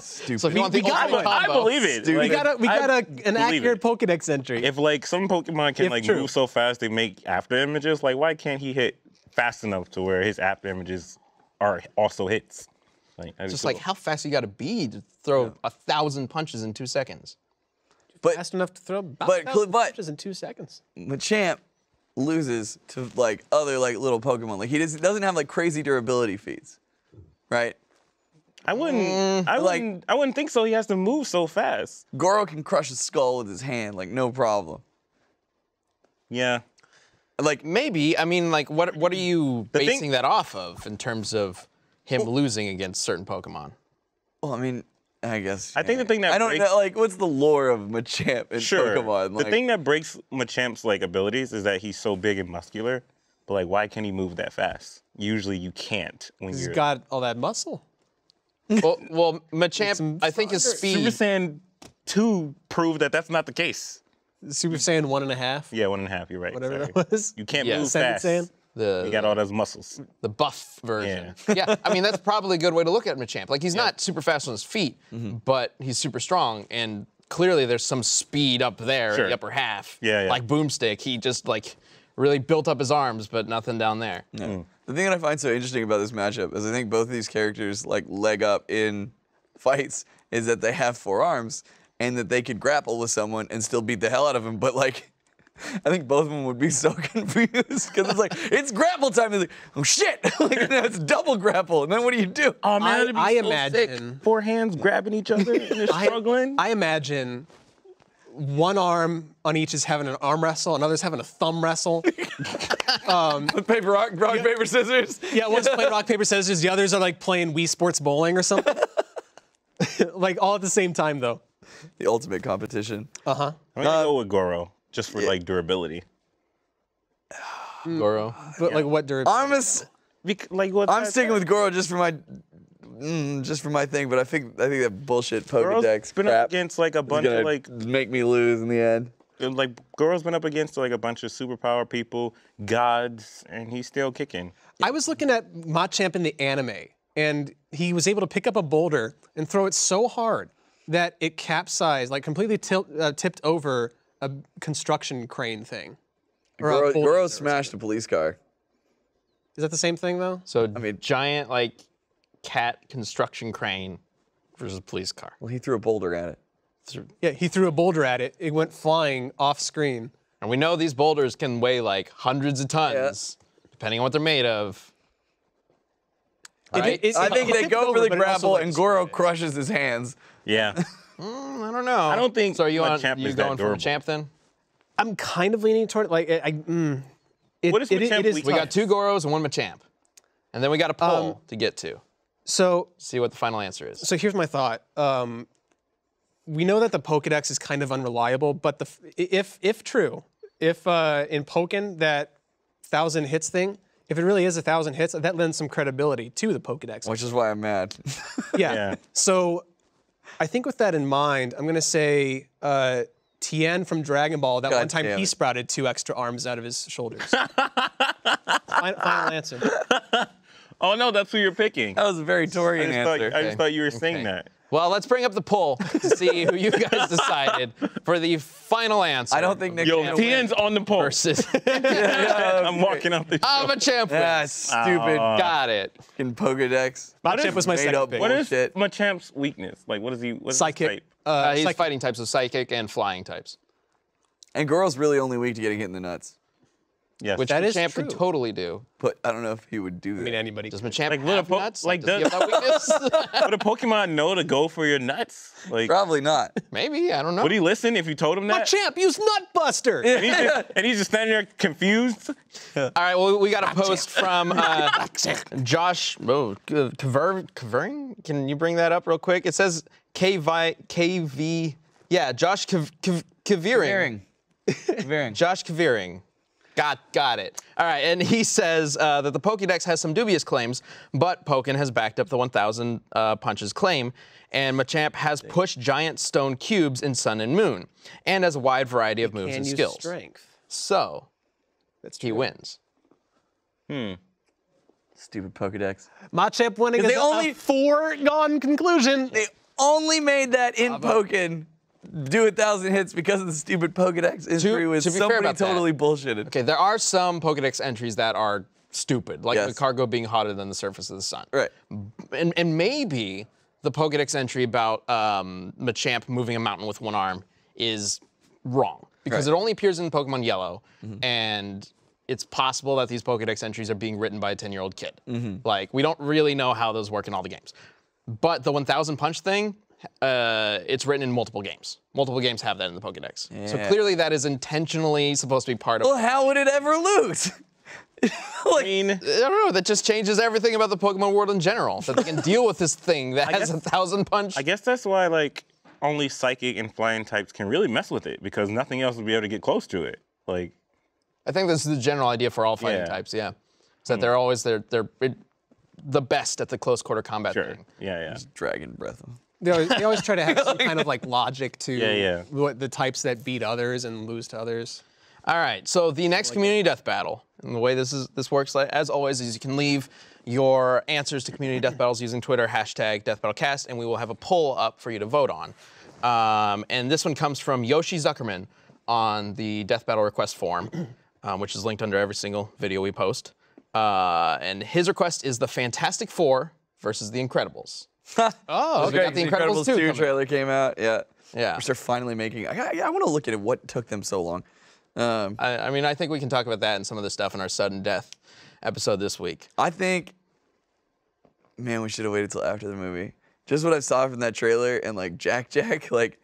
[SPEAKER 4] Stupid.
[SPEAKER 1] So if you want the ultimate
[SPEAKER 3] I
[SPEAKER 1] combo,
[SPEAKER 3] believe it.
[SPEAKER 4] Dude,
[SPEAKER 3] Like,
[SPEAKER 2] We got an
[SPEAKER 3] believe
[SPEAKER 2] accurate
[SPEAKER 3] it.
[SPEAKER 2] Pokedex entry.
[SPEAKER 3] If like some Pokemon can
[SPEAKER 2] If
[SPEAKER 3] like
[SPEAKER 2] true.
[SPEAKER 3] move so fast they make after images, like why can't he hit fast enough to where his after images are also hits? Like I
[SPEAKER 1] just like how fast you got to be to throw 1,000 punches in 2 seconds.
[SPEAKER 4] but
[SPEAKER 2] Fast enough to throw about
[SPEAKER 4] but-
[SPEAKER 2] 1,000
[SPEAKER 4] but-
[SPEAKER 2] punches in 2 seconds.
[SPEAKER 4] Machamp loses to like other like little Pokemon. Like, he doesn't have like crazy durability feats, right?
[SPEAKER 3] I wouldn't think so. He has to move so fast.
[SPEAKER 4] Goro can crush a skull with his hand, like, no problem.
[SPEAKER 3] Yeah.
[SPEAKER 4] Like,
[SPEAKER 1] Maybe. I mean, like, what are you
[SPEAKER 3] The thing-
[SPEAKER 1] basing that off of in terms of him losing against certain Pokemon?
[SPEAKER 4] well, I mean, I guess.
[SPEAKER 3] I think the thing that
[SPEAKER 4] I don't
[SPEAKER 3] breaks-
[SPEAKER 4] know, like, what's the lore of Machamp in
[SPEAKER 3] Sure.
[SPEAKER 4] Pokemon? Like,
[SPEAKER 3] The thing that breaks Machamp's like abilities is that he's so big and muscular. But like, why can he move that fast? Usually you can't when
[SPEAKER 2] He's
[SPEAKER 3] you're
[SPEAKER 2] got all that muscle.
[SPEAKER 1] well, Machamp, I think his
[SPEAKER 2] Super
[SPEAKER 1] speed.
[SPEAKER 3] Super Saiyan 2 proved that that's not the case.
[SPEAKER 2] Super Saiyan 1.5.
[SPEAKER 3] Yeah, 1.5. You're right.
[SPEAKER 2] Whatever
[SPEAKER 3] sorry.
[SPEAKER 2] that was.
[SPEAKER 3] You can't
[SPEAKER 1] Yeah.
[SPEAKER 3] move
[SPEAKER 2] Ascended
[SPEAKER 3] fast.
[SPEAKER 2] Saiyan?
[SPEAKER 3] You got all those muscles.
[SPEAKER 1] The buff version. Yeah, I mean, that's probably a good way to look at Machamp. Like, he's not super fast on his feet, but he's super strong, and clearly there's some speed up there in
[SPEAKER 3] Sure.
[SPEAKER 1] the upper half.
[SPEAKER 3] Yeah.
[SPEAKER 1] Like Boomstick, he just, like, really built up his arms, but nothing down there.
[SPEAKER 4] the thing that I find so interesting about this matchup is I think both of these characters, like, leg up in fights is that they have 4 arms and that they could grapple with someone and still beat the hell out of him. But, like, I think both of them would be so confused because it's like, it's grapple time. They're like, oh shit, like, now it's double grapple. And then what do you do?
[SPEAKER 3] Oh man, it'd be
[SPEAKER 2] I
[SPEAKER 3] so
[SPEAKER 2] imagine-
[SPEAKER 3] sick. 4 hands grabbing each other and they're struggling.
[SPEAKER 2] I imagine one arm on each is having an arm wrestle, another's having a thumb wrestle.
[SPEAKER 4] Paper, rock, paper, scissors.
[SPEAKER 2] Yeah, one's playing rock, paper, scissors, the others are like playing Wii Sports Bowling or something. Like all at the same time though.
[SPEAKER 4] The ultimate competition.
[SPEAKER 3] I'm gonna go with Goro just for like durability.
[SPEAKER 1] Goro.
[SPEAKER 2] But like what durability?
[SPEAKER 4] I'm sticking with Goro just for my thing, but I think that bullshit Pokedex
[SPEAKER 3] been up
[SPEAKER 4] crap
[SPEAKER 3] against like a
[SPEAKER 4] is
[SPEAKER 3] bunch
[SPEAKER 4] gonna
[SPEAKER 3] of like
[SPEAKER 4] make me lose in the end.
[SPEAKER 3] Goro's been up against like a bunch of superpower people, gods, and he's still kicking.
[SPEAKER 2] I was looking at Machamp in the anime, and he was able to pick up a boulder and throw it so hard that it capsized, like completely tipped over a construction crane thing. Or a bulldozer
[SPEAKER 4] Goro
[SPEAKER 2] or
[SPEAKER 4] smashed a police car.
[SPEAKER 2] Is that the same thing though?
[SPEAKER 1] So,
[SPEAKER 4] I mean-
[SPEAKER 1] giant, like, cat construction crane versus police car.
[SPEAKER 4] Well, he threw a boulder at it.
[SPEAKER 2] Yeah, he threw a boulder at it. It went flying off screen.
[SPEAKER 1] And we know these boulders can weigh, like, hundreds of tons, depending on what they're made of. Right?
[SPEAKER 4] I think they
[SPEAKER 2] tipped
[SPEAKER 4] go
[SPEAKER 2] over,
[SPEAKER 4] for the
[SPEAKER 2] but it also,
[SPEAKER 4] grapple,
[SPEAKER 2] like,
[SPEAKER 4] and Goro
[SPEAKER 2] destroyed it.
[SPEAKER 4] crushes his hands.
[SPEAKER 3] Yeah.
[SPEAKER 1] I don't know.
[SPEAKER 3] I don't think
[SPEAKER 1] So are you
[SPEAKER 3] Machamp
[SPEAKER 1] you
[SPEAKER 3] is that
[SPEAKER 1] going for
[SPEAKER 3] durable.
[SPEAKER 1] Machamp then?
[SPEAKER 2] I'm kind of leaning toward like
[SPEAKER 3] What is Machamp
[SPEAKER 2] it is
[SPEAKER 3] weak
[SPEAKER 1] We
[SPEAKER 2] tough.
[SPEAKER 1] got 2 Goros and 1 Machamp. And then we got a poll to get to.
[SPEAKER 2] So
[SPEAKER 1] See what the final answer is.
[SPEAKER 2] here's my thought. We know that the Pokedex is kind of unreliable, but if true, if in Pokken that 1,000 hits thing, if it really is 1,000 hits, that lends some credibility to the Pokedex.
[SPEAKER 4] Which is why I'm mad.
[SPEAKER 2] Yeah. So I think with that in mind, I'm going to say Tien from Dragon Ball, that
[SPEAKER 4] God
[SPEAKER 2] one time
[SPEAKER 4] damn
[SPEAKER 2] he
[SPEAKER 4] it.
[SPEAKER 2] sprouted 2 extra arms out of his shoulders. Final answer.
[SPEAKER 3] Oh no, that's who you're picking.
[SPEAKER 4] That was a very Torian answer.
[SPEAKER 3] I just thought you were saying that.
[SPEAKER 1] Well, let's bring up the poll to see who you guys decided for the final answer.
[SPEAKER 4] I don't think Nick.
[SPEAKER 3] Yo, Tien's on the poll.
[SPEAKER 1] versus
[SPEAKER 3] I'm walking up the
[SPEAKER 1] Machamp
[SPEAKER 4] Yeah,
[SPEAKER 1] wins.
[SPEAKER 4] stupid
[SPEAKER 1] Got it.
[SPEAKER 4] fucking Pokedex.
[SPEAKER 2] Machamp was my
[SPEAKER 4] made
[SPEAKER 2] second
[SPEAKER 4] up
[SPEAKER 2] pick.
[SPEAKER 3] What is
[SPEAKER 4] Bullshit.
[SPEAKER 3] Machamp's weakness? Like, what is he? What's
[SPEAKER 2] Psychic.
[SPEAKER 3] His type?
[SPEAKER 1] He's
[SPEAKER 2] Psychic.
[SPEAKER 1] fighting types of psychic and flying types,
[SPEAKER 4] And Goro's really only weak to getting hit in the nuts.
[SPEAKER 3] Yes.
[SPEAKER 1] which
[SPEAKER 2] That is
[SPEAKER 1] Machamp could
[SPEAKER 2] true.
[SPEAKER 1] totally do.
[SPEAKER 4] But I don't know if he would do that.
[SPEAKER 2] I mean, anybody.
[SPEAKER 1] Does Machamp
[SPEAKER 3] Like, little
[SPEAKER 1] have
[SPEAKER 3] po-
[SPEAKER 1] nuts?
[SPEAKER 3] like,
[SPEAKER 1] does he have that weakness?
[SPEAKER 3] Would a Pokemon know to go for your nuts? Like,
[SPEAKER 4] Probably not.
[SPEAKER 1] Maybe, I don't know.
[SPEAKER 3] would he listen if you told him that?
[SPEAKER 2] Machamp, use Nutbuster!
[SPEAKER 3] And he's just standing there confused.
[SPEAKER 1] All right, well, we got a post from Josh Kavering. Can you bring that up real quick? It says KV. Yeah, Josh Kavering. Josh Kavering. Got it. All right, and he says that the Pokédex has some dubious claims, but Pokken has backed up the 1,000 punches claim, and Machamp has pushed giant stone cubes in Sun and Moon, and has a wide variety of moves
[SPEAKER 2] And
[SPEAKER 1] and
[SPEAKER 2] use
[SPEAKER 1] skills.
[SPEAKER 2] strength.
[SPEAKER 1] So,
[SPEAKER 2] That's
[SPEAKER 1] he
[SPEAKER 2] true.
[SPEAKER 1] wins.
[SPEAKER 4] Stupid Pokedex.
[SPEAKER 2] Machamp winning is
[SPEAKER 4] They only-
[SPEAKER 2] a foregone conclusion.
[SPEAKER 4] They only made that in Pokken do 1,000 hits because of the stupid Pokedex history with
[SPEAKER 1] to be fair
[SPEAKER 4] somebody
[SPEAKER 1] about that-
[SPEAKER 4] totally bullshitted.
[SPEAKER 1] Okay, there are some Pokédex entries that are stupid, like
[SPEAKER 4] Yes.
[SPEAKER 1] the cargo being hotter than the surface of the sun.
[SPEAKER 4] Right.
[SPEAKER 1] And maybe the Pokédex entry about Machamp moving a mountain with one arm is wrong because
[SPEAKER 4] Right.
[SPEAKER 1] it only appears in Pokemon Yellow, and it's possible that these Pokédex entries are being written by a 10-year-old kid. Like, we don't really know how those work in all the games. But the 1,000 punch thing, it's written in multiple games. Multiple games have that in the Pokédex. So
[SPEAKER 4] Yeah.
[SPEAKER 1] clearly that is intentionally supposed to be part of.
[SPEAKER 4] Well, how would it ever lose?
[SPEAKER 3] I mean,
[SPEAKER 1] I don't know. That just changes everything about the Pokemon world in general. That they can deal with this thing that has
[SPEAKER 3] guess-
[SPEAKER 1] 1,000 punch.
[SPEAKER 3] I guess that's why, like, only Psychic and Flying types can really mess with it, because nothing else will be able to get close to it. Like,
[SPEAKER 1] I think this is the general idea for all fighting
[SPEAKER 3] Yeah.
[SPEAKER 1] types. Yeah, is that they're always the best at the close quarter combat
[SPEAKER 3] sure.
[SPEAKER 1] thing.
[SPEAKER 3] Yeah.
[SPEAKER 4] Dragon Breath.
[SPEAKER 2] They always try to have some kind of like logic to
[SPEAKER 3] Yeah.
[SPEAKER 2] what the types that beat others and lose to others.
[SPEAKER 1] All right, so the next community death battle, and the way this works, like, as always, is you can leave your answers to community death battles using Twitter, #DeathBattleCast, and we will have a poll up for you to vote on. And this one comes from Yoshi Zuckerman on the Death Battle request form, which is linked under every single video we post. And his request is the Fantastic Four versus the Incredibles.
[SPEAKER 2] Oh,
[SPEAKER 1] We got the Incredibles 2
[SPEAKER 4] 2
[SPEAKER 1] coming.
[SPEAKER 4] trailer came out. Yeah.
[SPEAKER 1] Yeah.
[SPEAKER 4] Which they're finally making. I want to look at it. What took them so long?
[SPEAKER 1] I mean, I think we can talk about that and some of the stuff in our sudden death episode this week.
[SPEAKER 4] I think, man, we should have waited till after the movie. Just what I saw from that trailer and like Jack, like,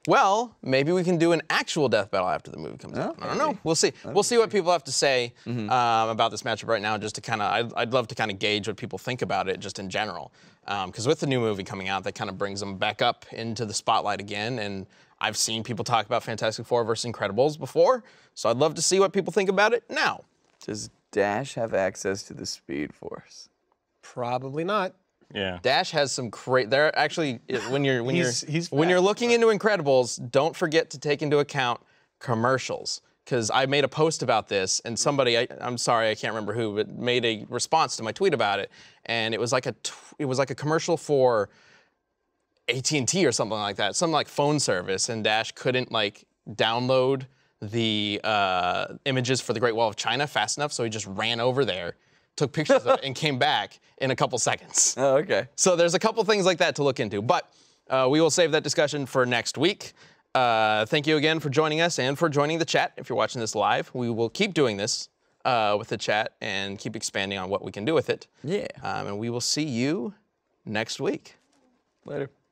[SPEAKER 1] Well, maybe we can do an actual death battle after the movie comes out. I don't know. We'll see. We'll see what people have to say about this matchup right now, just to kind of, I'd love to kind of gauge what people think about it just in general. Because with the new movie coming out, that kind of brings them back up into the spotlight again. And I've seen people talk about Fantastic Four versus Incredibles before, so I'd love to see what people think about it now.
[SPEAKER 4] does Dash have access to the Speed Force?
[SPEAKER 2] probably not.
[SPEAKER 3] Yeah.
[SPEAKER 1] Dash has some great. There actually, when you're
[SPEAKER 2] He's
[SPEAKER 1] when you're
[SPEAKER 2] fast,
[SPEAKER 1] looking into Incredibles, don't forget to take into account commercials. Because I made a post about this, and somebody, I'm sorry, I can't remember who, but made a response to my tweet about it, and it was like a commercial for AT&T or something like that, some like phone service, and Dash couldn't like download the images for the Great Wall of China fast enough, so he just ran over there, took pictures of it, and came back in a couple seconds.
[SPEAKER 4] Oh, okay.
[SPEAKER 1] So there's a couple things like that to look into, but we will save that discussion for next week. Thank you again for joining us and for joining the chat. If you're watching this live, we will keep doing this with the chat and keep expanding on what we can do with it.
[SPEAKER 4] Yeah.
[SPEAKER 1] And we will see you next week.
[SPEAKER 4] Later.